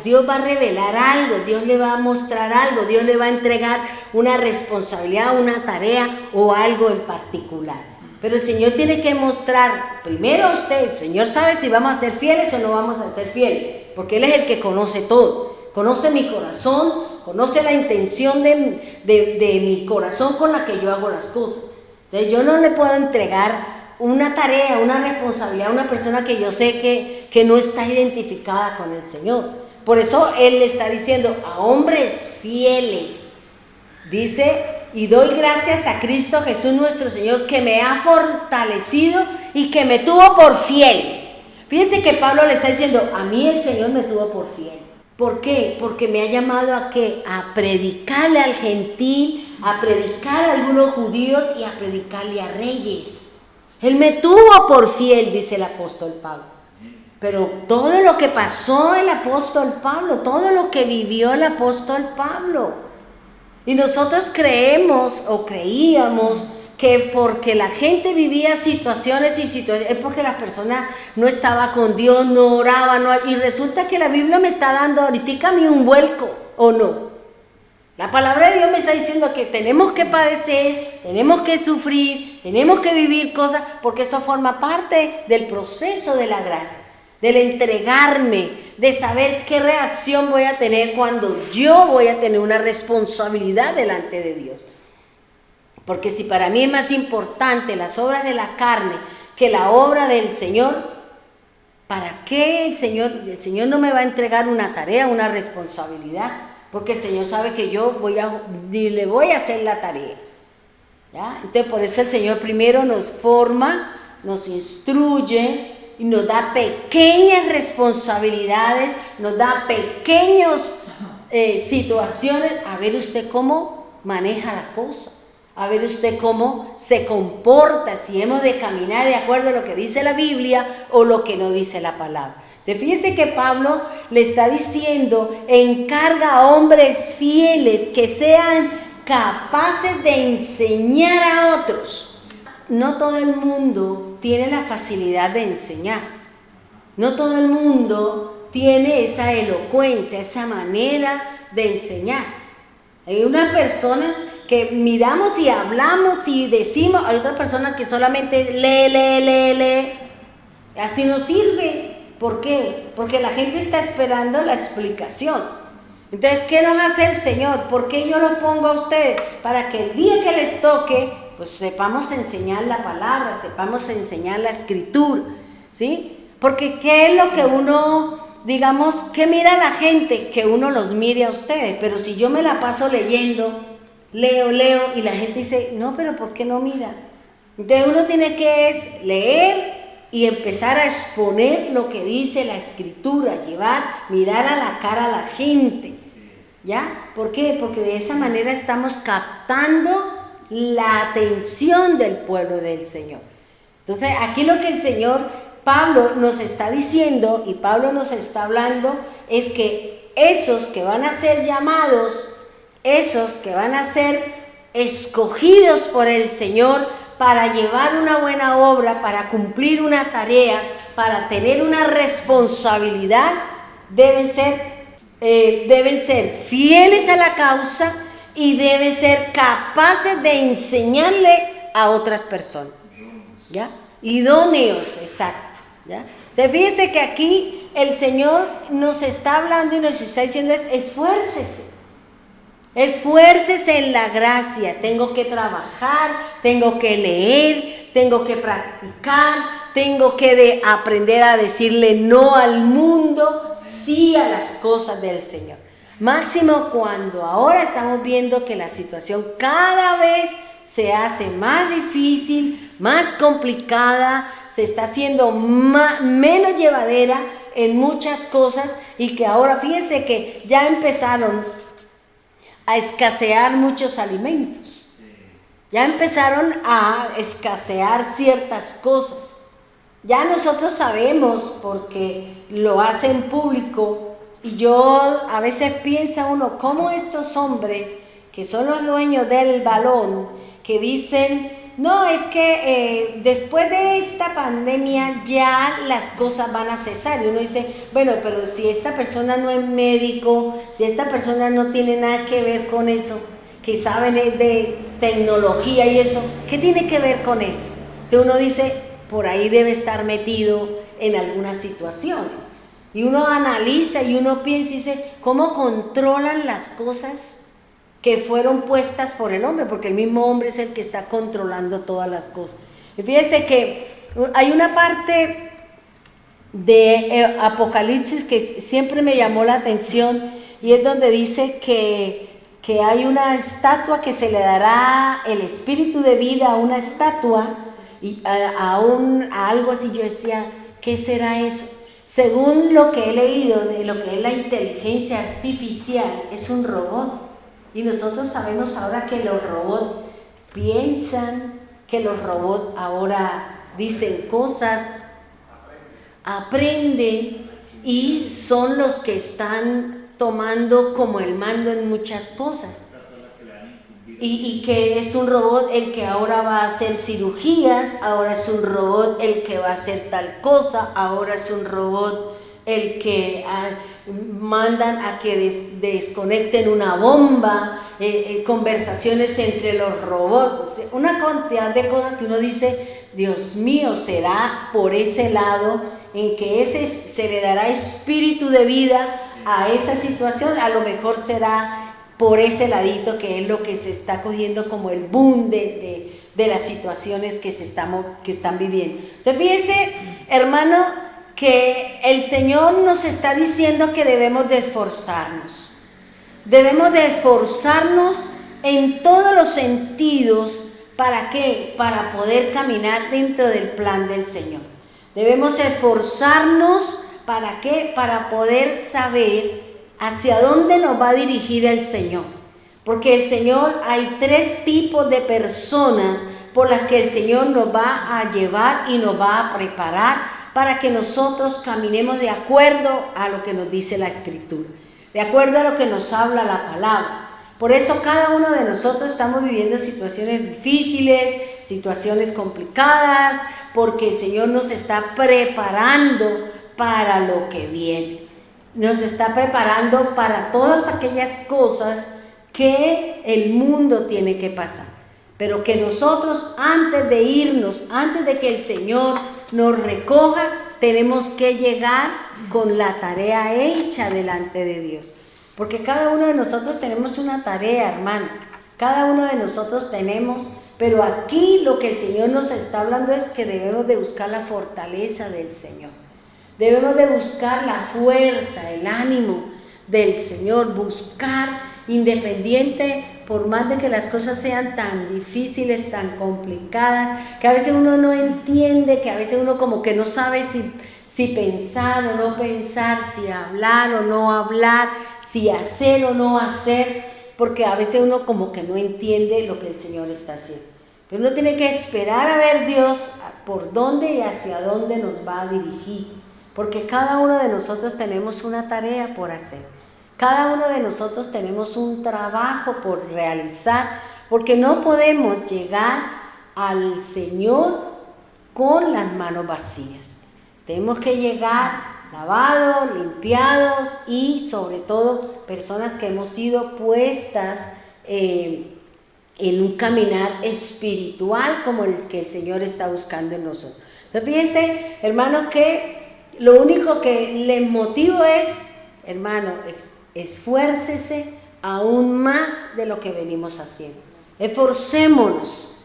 Dios va a revelar algo, Dios le va a mostrar algo, Dios le va a entregar una responsabilidad, una tarea o algo en particular. Pero el Señor tiene que mostrar primero a usted. El Señor sabe si vamos a ser fieles o no vamos a ser fieles, porque Él es el que conoce todo. Conoce mi corazón, conoce la intención de mi corazón con la que yo hago las cosas. Entonces yo no le puedo entregar una tarea, una responsabilidad a una persona que yo sé que no está identificada con el Señor. Por eso Él le está diciendo a hombres fieles, dice, y doy gracias a Cristo Jesús nuestro Señor, que me ha fortalecido y que me tuvo por fiel. Fíjense que Pablo le está diciendo, a mí el Señor me tuvo por fiel. ¿Por qué? Porque me ha llamado a ¿qué? A predicarle al gentil, a predicar a algunos judíos y a predicarle a reyes. Él me tuvo por fiel, dice el apóstol Pablo. Pero todo lo que pasó el apóstol Pablo, todo lo que vivió el apóstol Pablo. Y nosotros creemos o creíamos que porque la gente vivía situaciones y situaciones, es porque la persona no estaba con Dios, no oraba, y resulta que la Biblia me está dando ahorita a mí un vuelco, ¿o no? La palabra de Dios me está diciendo que tenemos que padecer, tenemos que sufrir, tenemos que vivir cosas, porque eso forma parte del proceso de la gracia, del entregarme, de saber qué reacción voy a tener cuando yo voy a tener una responsabilidad delante de Dios. Porque si para mí es más importante las obras de la carne que la obra del Señor, ¿para qué el Señor no me va a entregar una tarea, una responsabilidad? Porque el Señor sabe que yo ni le voy a hacer la tarea. ¿Ya? Entonces por eso el Señor primero nos forma, nos instruye y nos da pequeñas responsabilidades, nos da pequeñas situaciones. A ver usted cómo maneja la cosa. A ver usted cómo se comporta, si hemos de caminar de acuerdo a lo que dice la Biblia o lo que no dice la palabra. Entonces fíjese que Pablo le está diciendo, encarga a hombres fieles que sean capaces de enseñar a otros. No todo el mundo tiene la facilidad de enseñar. No todo el mundo tiene esa elocuencia, esa manera de enseñar. Hay unas personas que miramos y hablamos y decimos, hay otras personas que solamente lee. Así no sirve. ¿Por qué? Porque la gente está esperando la explicación. Entonces, ¿qué nos hace el Señor? ¿Por qué yo lo pongo a ustedes? Para que el día que les toque, pues sepamos enseñar la palabra, sepamos enseñar la escritura, ¿sí? Porque ¿qué es lo que uno, digamos, qué mira la gente? Que uno los mire a ustedes. Pero si yo me la paso leyendo, leo, y la gente dice, no, pero ¿por qué no mira? Entonces uno tiene que leer y empezar a exponer lo que dice la escritura, mirar a la cara a la gente, ¿ya? ¿Por qué? Porque de esa manera estamos captando la atención del pueblo del Señor. Entonces aquí lo que el Señor, Pablo nos está diciendo y Pablo nos está hablando es que esos que van a ser llamados, esos que van a ser escogidos por el Señor para llevar una buena obra, para cumplir una tarea, para tener una responsabilidad, deben ser fieles a la causa y deben ser capaces de enseñarle a otras personas, ¿ya? Idóneos, exacto, ¿ya? Entonces fíjense que aquí el Señor nos está hablando y nos está diciendo esfuércese en la gracia. Tengo que trabajar, tengo que leer, tengo que practicar, tengo que aprender a decirle no al mundo, sí a las cosas del Señor. Máximo cuando ahora estamos viendo que la situación cada vez se hace más difícil, más complicada, se está haciendo menos llevadera en muchas cosas y que ahora fíjense que ya empezaron a escasear muchos alimentos. Ya empezaron a escasear ciertas cosas. Ya nosotros sabemos porque lo hacen público y yo a veces piensa uno cómo estos hombres que son los dueños del balón que dicen no, es que después de esta pandemia ya las cosas van a cesar. Y uno dice, bueno, pero si esta persona no es médico, si esta persona no tiene nada que ver con eso, que saben de tecnología y eso, ¿qué tiene que ver con eso? Entonces uno dice, por ahí debe estar metido en algunas situaciones. Y uno analiza y uno piensa y dice, ¿cómo controlan las cosas que fueron puestas por el hombre? Porque el mismo hombre es el que está controlando todas las cosas. Y fíjense que hay una parte de Apocalipsis que siempre me llamó la atención y es donde dice que hay una estatua que se le dará el espíritu de vida a una estatua y a algo así. Yo decía, ¿qué será eso? Según lo que he leído de lo que es la inteligencia artificial, es un robot. Y nosotros sabemos ahora que los robots piensan, que los robots ahora dicen cosas, aprenden y son los que están tomando como el mando en muchas cosas. Y que es un robot el que ahora va a hacer cirugías, ahora es un robot el que va a hacer tal cosa, ahora es un robot el que mandan a que desconecten una bomba, conversaciones entre los robots, una cantidad de cosas que uno dice, Dios mío, será por ese lado en que se le dará espíritu de vida a esa situación, a lo mejor será por ese ladito que es lo que se está cogiendo como el boom de las situaciones que están viviendo. Entonces fíjese, hermano, que el Señor nos está diciendo que debemos de esforzarnos. Debemos de esforzarnos en todos los sentidos. ¿Para qué? Para poder caminar dentro del plan del Señor. Debemos esforzarnos, ¿para qué? Para poder saber hacia dónde nos va a dirigir el Señor. Porque el Señor, hay 3 tipos de personas por las que el Señor nos va a llevar y nos va a preparar para que nosotros caminemos de acuerdo a lo que nos dice la Escritura, de acuerdo a lo que nos habla la palabra. Por eso cada uno de nosotros estamos viviendo situaciones difíciles, situaciones complicadas, porque el Señor nos está preparando para lo que viene. Nos está preparando para todas aquellas cosas que el mundo tiene que pasar. Pero que nosotros, antes de irnos, antes de que el Señor nos recoja, tenemos que llegar con la tarea hecha delante de Dios. Porque cada uno de nosotros tenemos una tarea, hermano. Cada uno de nosotros tenemos, pero aquí lo que el Señor nos está hablando es que debemos de buscar la fortaleza del Señor. Debemos de buscar la fuerza, el ánimo del Señor, buscar independiente, por más de que las cosas sean tan difíciles, tan complicadas, que a veces uno no entiende, que a veces uno como que no sabe si pensar o no pensar, si hablar o no hablar, si hacer o no hacer, porque a veces uno como que no entiende lo que el Señor está haciendo. Pero uno tiene que esperar a ver Dios por dónde y hacia dónde nos va a dirigir. Porque cada uno de nosotros tenemos una tarea por hacer. Cada uno de nosotros tenemos un trabajo por realizar. Porque no podemos llegar al Señor con las manos vacías. Tenemos que llegar lavados, limpiados y sobre todo personas que hemos sido puestas en un caminar espiritual como el que el Señor está buscando en nosotros. Entonces fíjense, hermanos, que lo único que les motivo es, hermano, esfuércese aún más de lo que venimos haciendo. Esforcémonos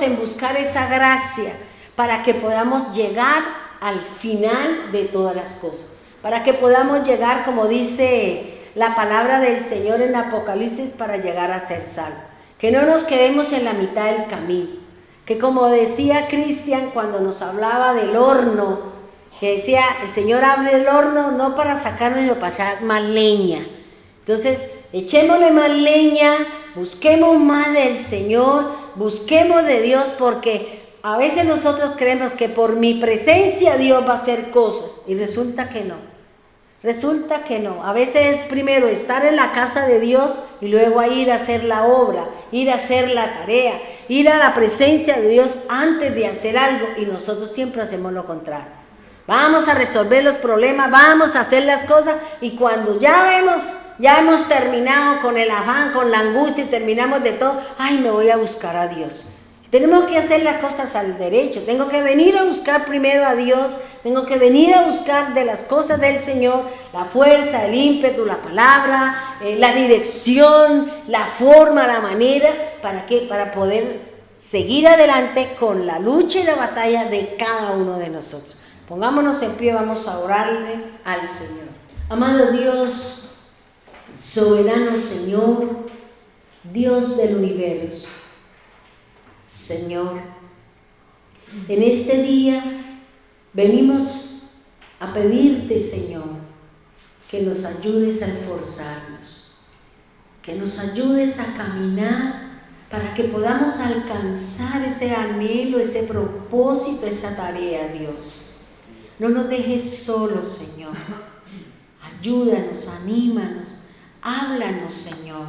en buscar esa gracia para que podamos llegar al final de todas las cosas. Para que podamos llegar, como dice la palabra del Señor en Apocalipsis, para llegar a ser salvos. Que no nos quedemos en la mitad del camino. Que como decía Cristian cuando nos hablaba del horno, que decía, el Señor abre el horno no para sacarnos y pasar más leña. Entonces, echémosle más leña, busquemos más del Señor, busquemos de Dios, porque a veces nosotros creemos que por mi presencia Dios va a hacer cosas, y resulta que no. Resulta que no. A veces es primero estar en la casa de Dios y luego a ir a hacer la obra, ir a hacer la tarea, ir a la presencia de Dios antes de hacer algo, y nosotros siempre hacemos lo contrario. Vamos a resolver los problemas, vamos a hacer las cosas, y cuando ya hemos terminado con el afán, con la angustia y terminamos de todo, ay, me voy a buscar a Dios. Tenemos que hacer las cosas al derecho, tengo que venir a buscar primero a Dios, tengo que venir a buscar de las cosas del Señor, la fuerza, el ímpetu, la palabra, la dirección, la forma, la manera, ¿para qué? Para poder seguir adelante con la lucha y la batalla de cada uno de nosotros. Pongámonos en pie, vamos a orarle al Señor. Amado Dios, soberano Señor, Dios del universo, Señor, en este día venimos a pedirte, Señor, que nos ayudes a esforzarnos. que nos ayudes a caminar para que podamos alcanzar ese anhelo, ese propósito, esa tarea, Dios. No nos dejes solos, Señor. Ayúdanos, anímanos, háblanos, Señor.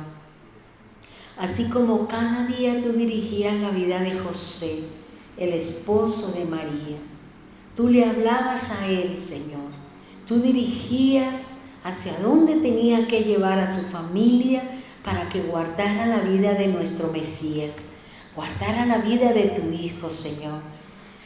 Así como cada día tú dirigías la vida de José, el esposo de María. Tú le hablabas a él, Señor. Tú dirigías hacia dónde tenía que llevar a su familia para que guardara la vida de nuestro Mesías, guardara la vida de tu Hijo, Señor.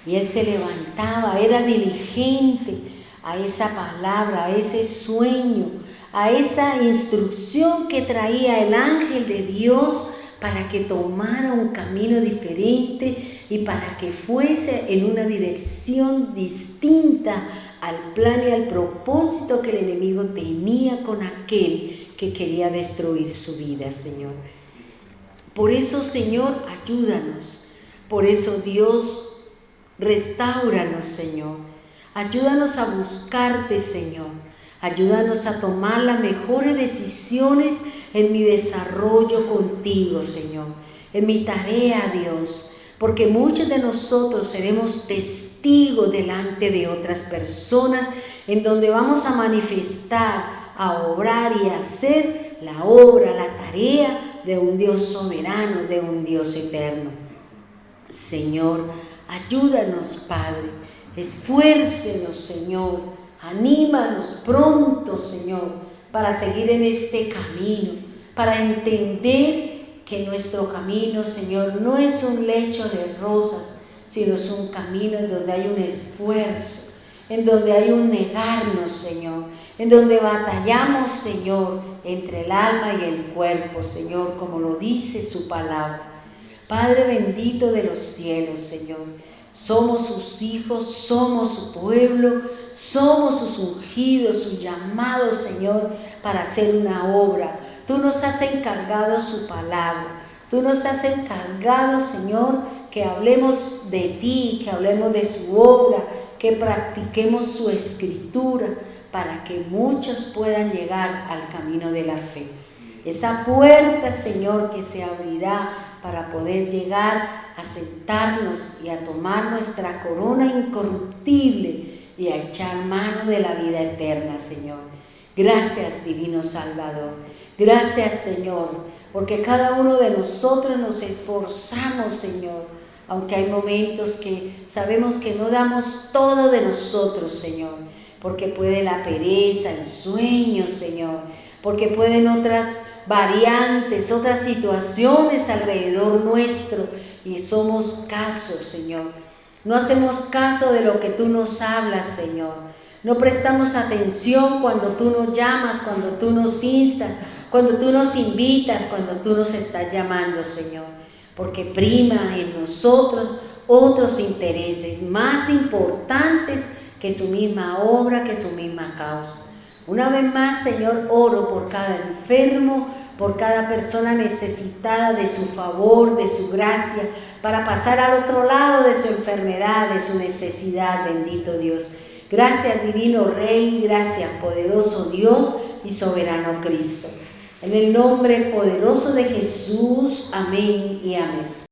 Y él se levantaba, era diligente a esa palabra, a ese sueño, a esa instrucción que traía el ángel de Dios para que tomara un camino diferente y para que fuese en una dirección distinta al plan y al propósito que el enemigo tenía con aquel que quería destruir su vida, Señor. Por eso, Señor, ayúdanos. Por eso, Dios, restáuranos, Señor. Ayúdanos a buscarte, Señor. Ayúdanos a tomar las mejores decisiones en mi desarrollo contigo, Señor. En mi tarea, Dios. Porque muchos de nosotros seremos testigos delante de otras personas en donde vamos a manifestar, a obrar y a hacer la obra, la tarea de un Dios soberano, de un Dios eterno. Señor, ayúdanos, Padre. Esfuércenos, Señor. Anímanos pronto, Señor, para seguir en este camino, para entender que nuestro camino, Señor, no es un lecho de rosas, sino es un camino en donde hay un esfuerzo, en donde hay un negarnos, Señor, en donde batallamos, Señor, entre el alma y el cuerpo, Señor, como lo dice su palabra. Padre bendito de los cielos, Señor, somos sus hijos, somos su pueblo, somos sus ungidos, sus llamados, Señor, para hacer una obra. Tú nos has encargado su palabra. Tú nos has encargado, Señor, que hablemos de ti, que hablemos de su obra, que practiquemos su escritura, para que muchos puedan llegar al camino de la fe. Esa puerta, Señor, que se abrirá para poder llegar a sentarnos y a tomar nuestra corona incorruptible y a echar mano de la vida eterna, Señor. Gracias, divino Salvador. Gracias, Señor, porque cada uno de nosotros nos esforzamos, Señor, aunque hay momentos que sabemos que no damos todo de nosotros, Señor, porque puede la pereza, el sueño, Señor, porque pueden otras variantes, otras situaciones alrededor nuestro y somos caso, Señor. No hacemos caso de lo que tú nos hablas, Señor. No prestamos atención cuando tú nos llamas, cuando tú nos instas, cuando tú nos invitas, cuando tú nos estás llamando, Señor. Porque prima en nosotros otros intereses más importantes que su misma obra, que su misma causa. Una vez más, Señor, oro por cada enfermo, por cada persona necesitada de su favor, de su gracia, para pasar al otro lado de su enfermedad, de su necesidad, bendito Dios. Gracias, divino Rey, gracias, poderoso Dios y soberano Cristo. En el nombre poderoso de Jesús, amén y amén.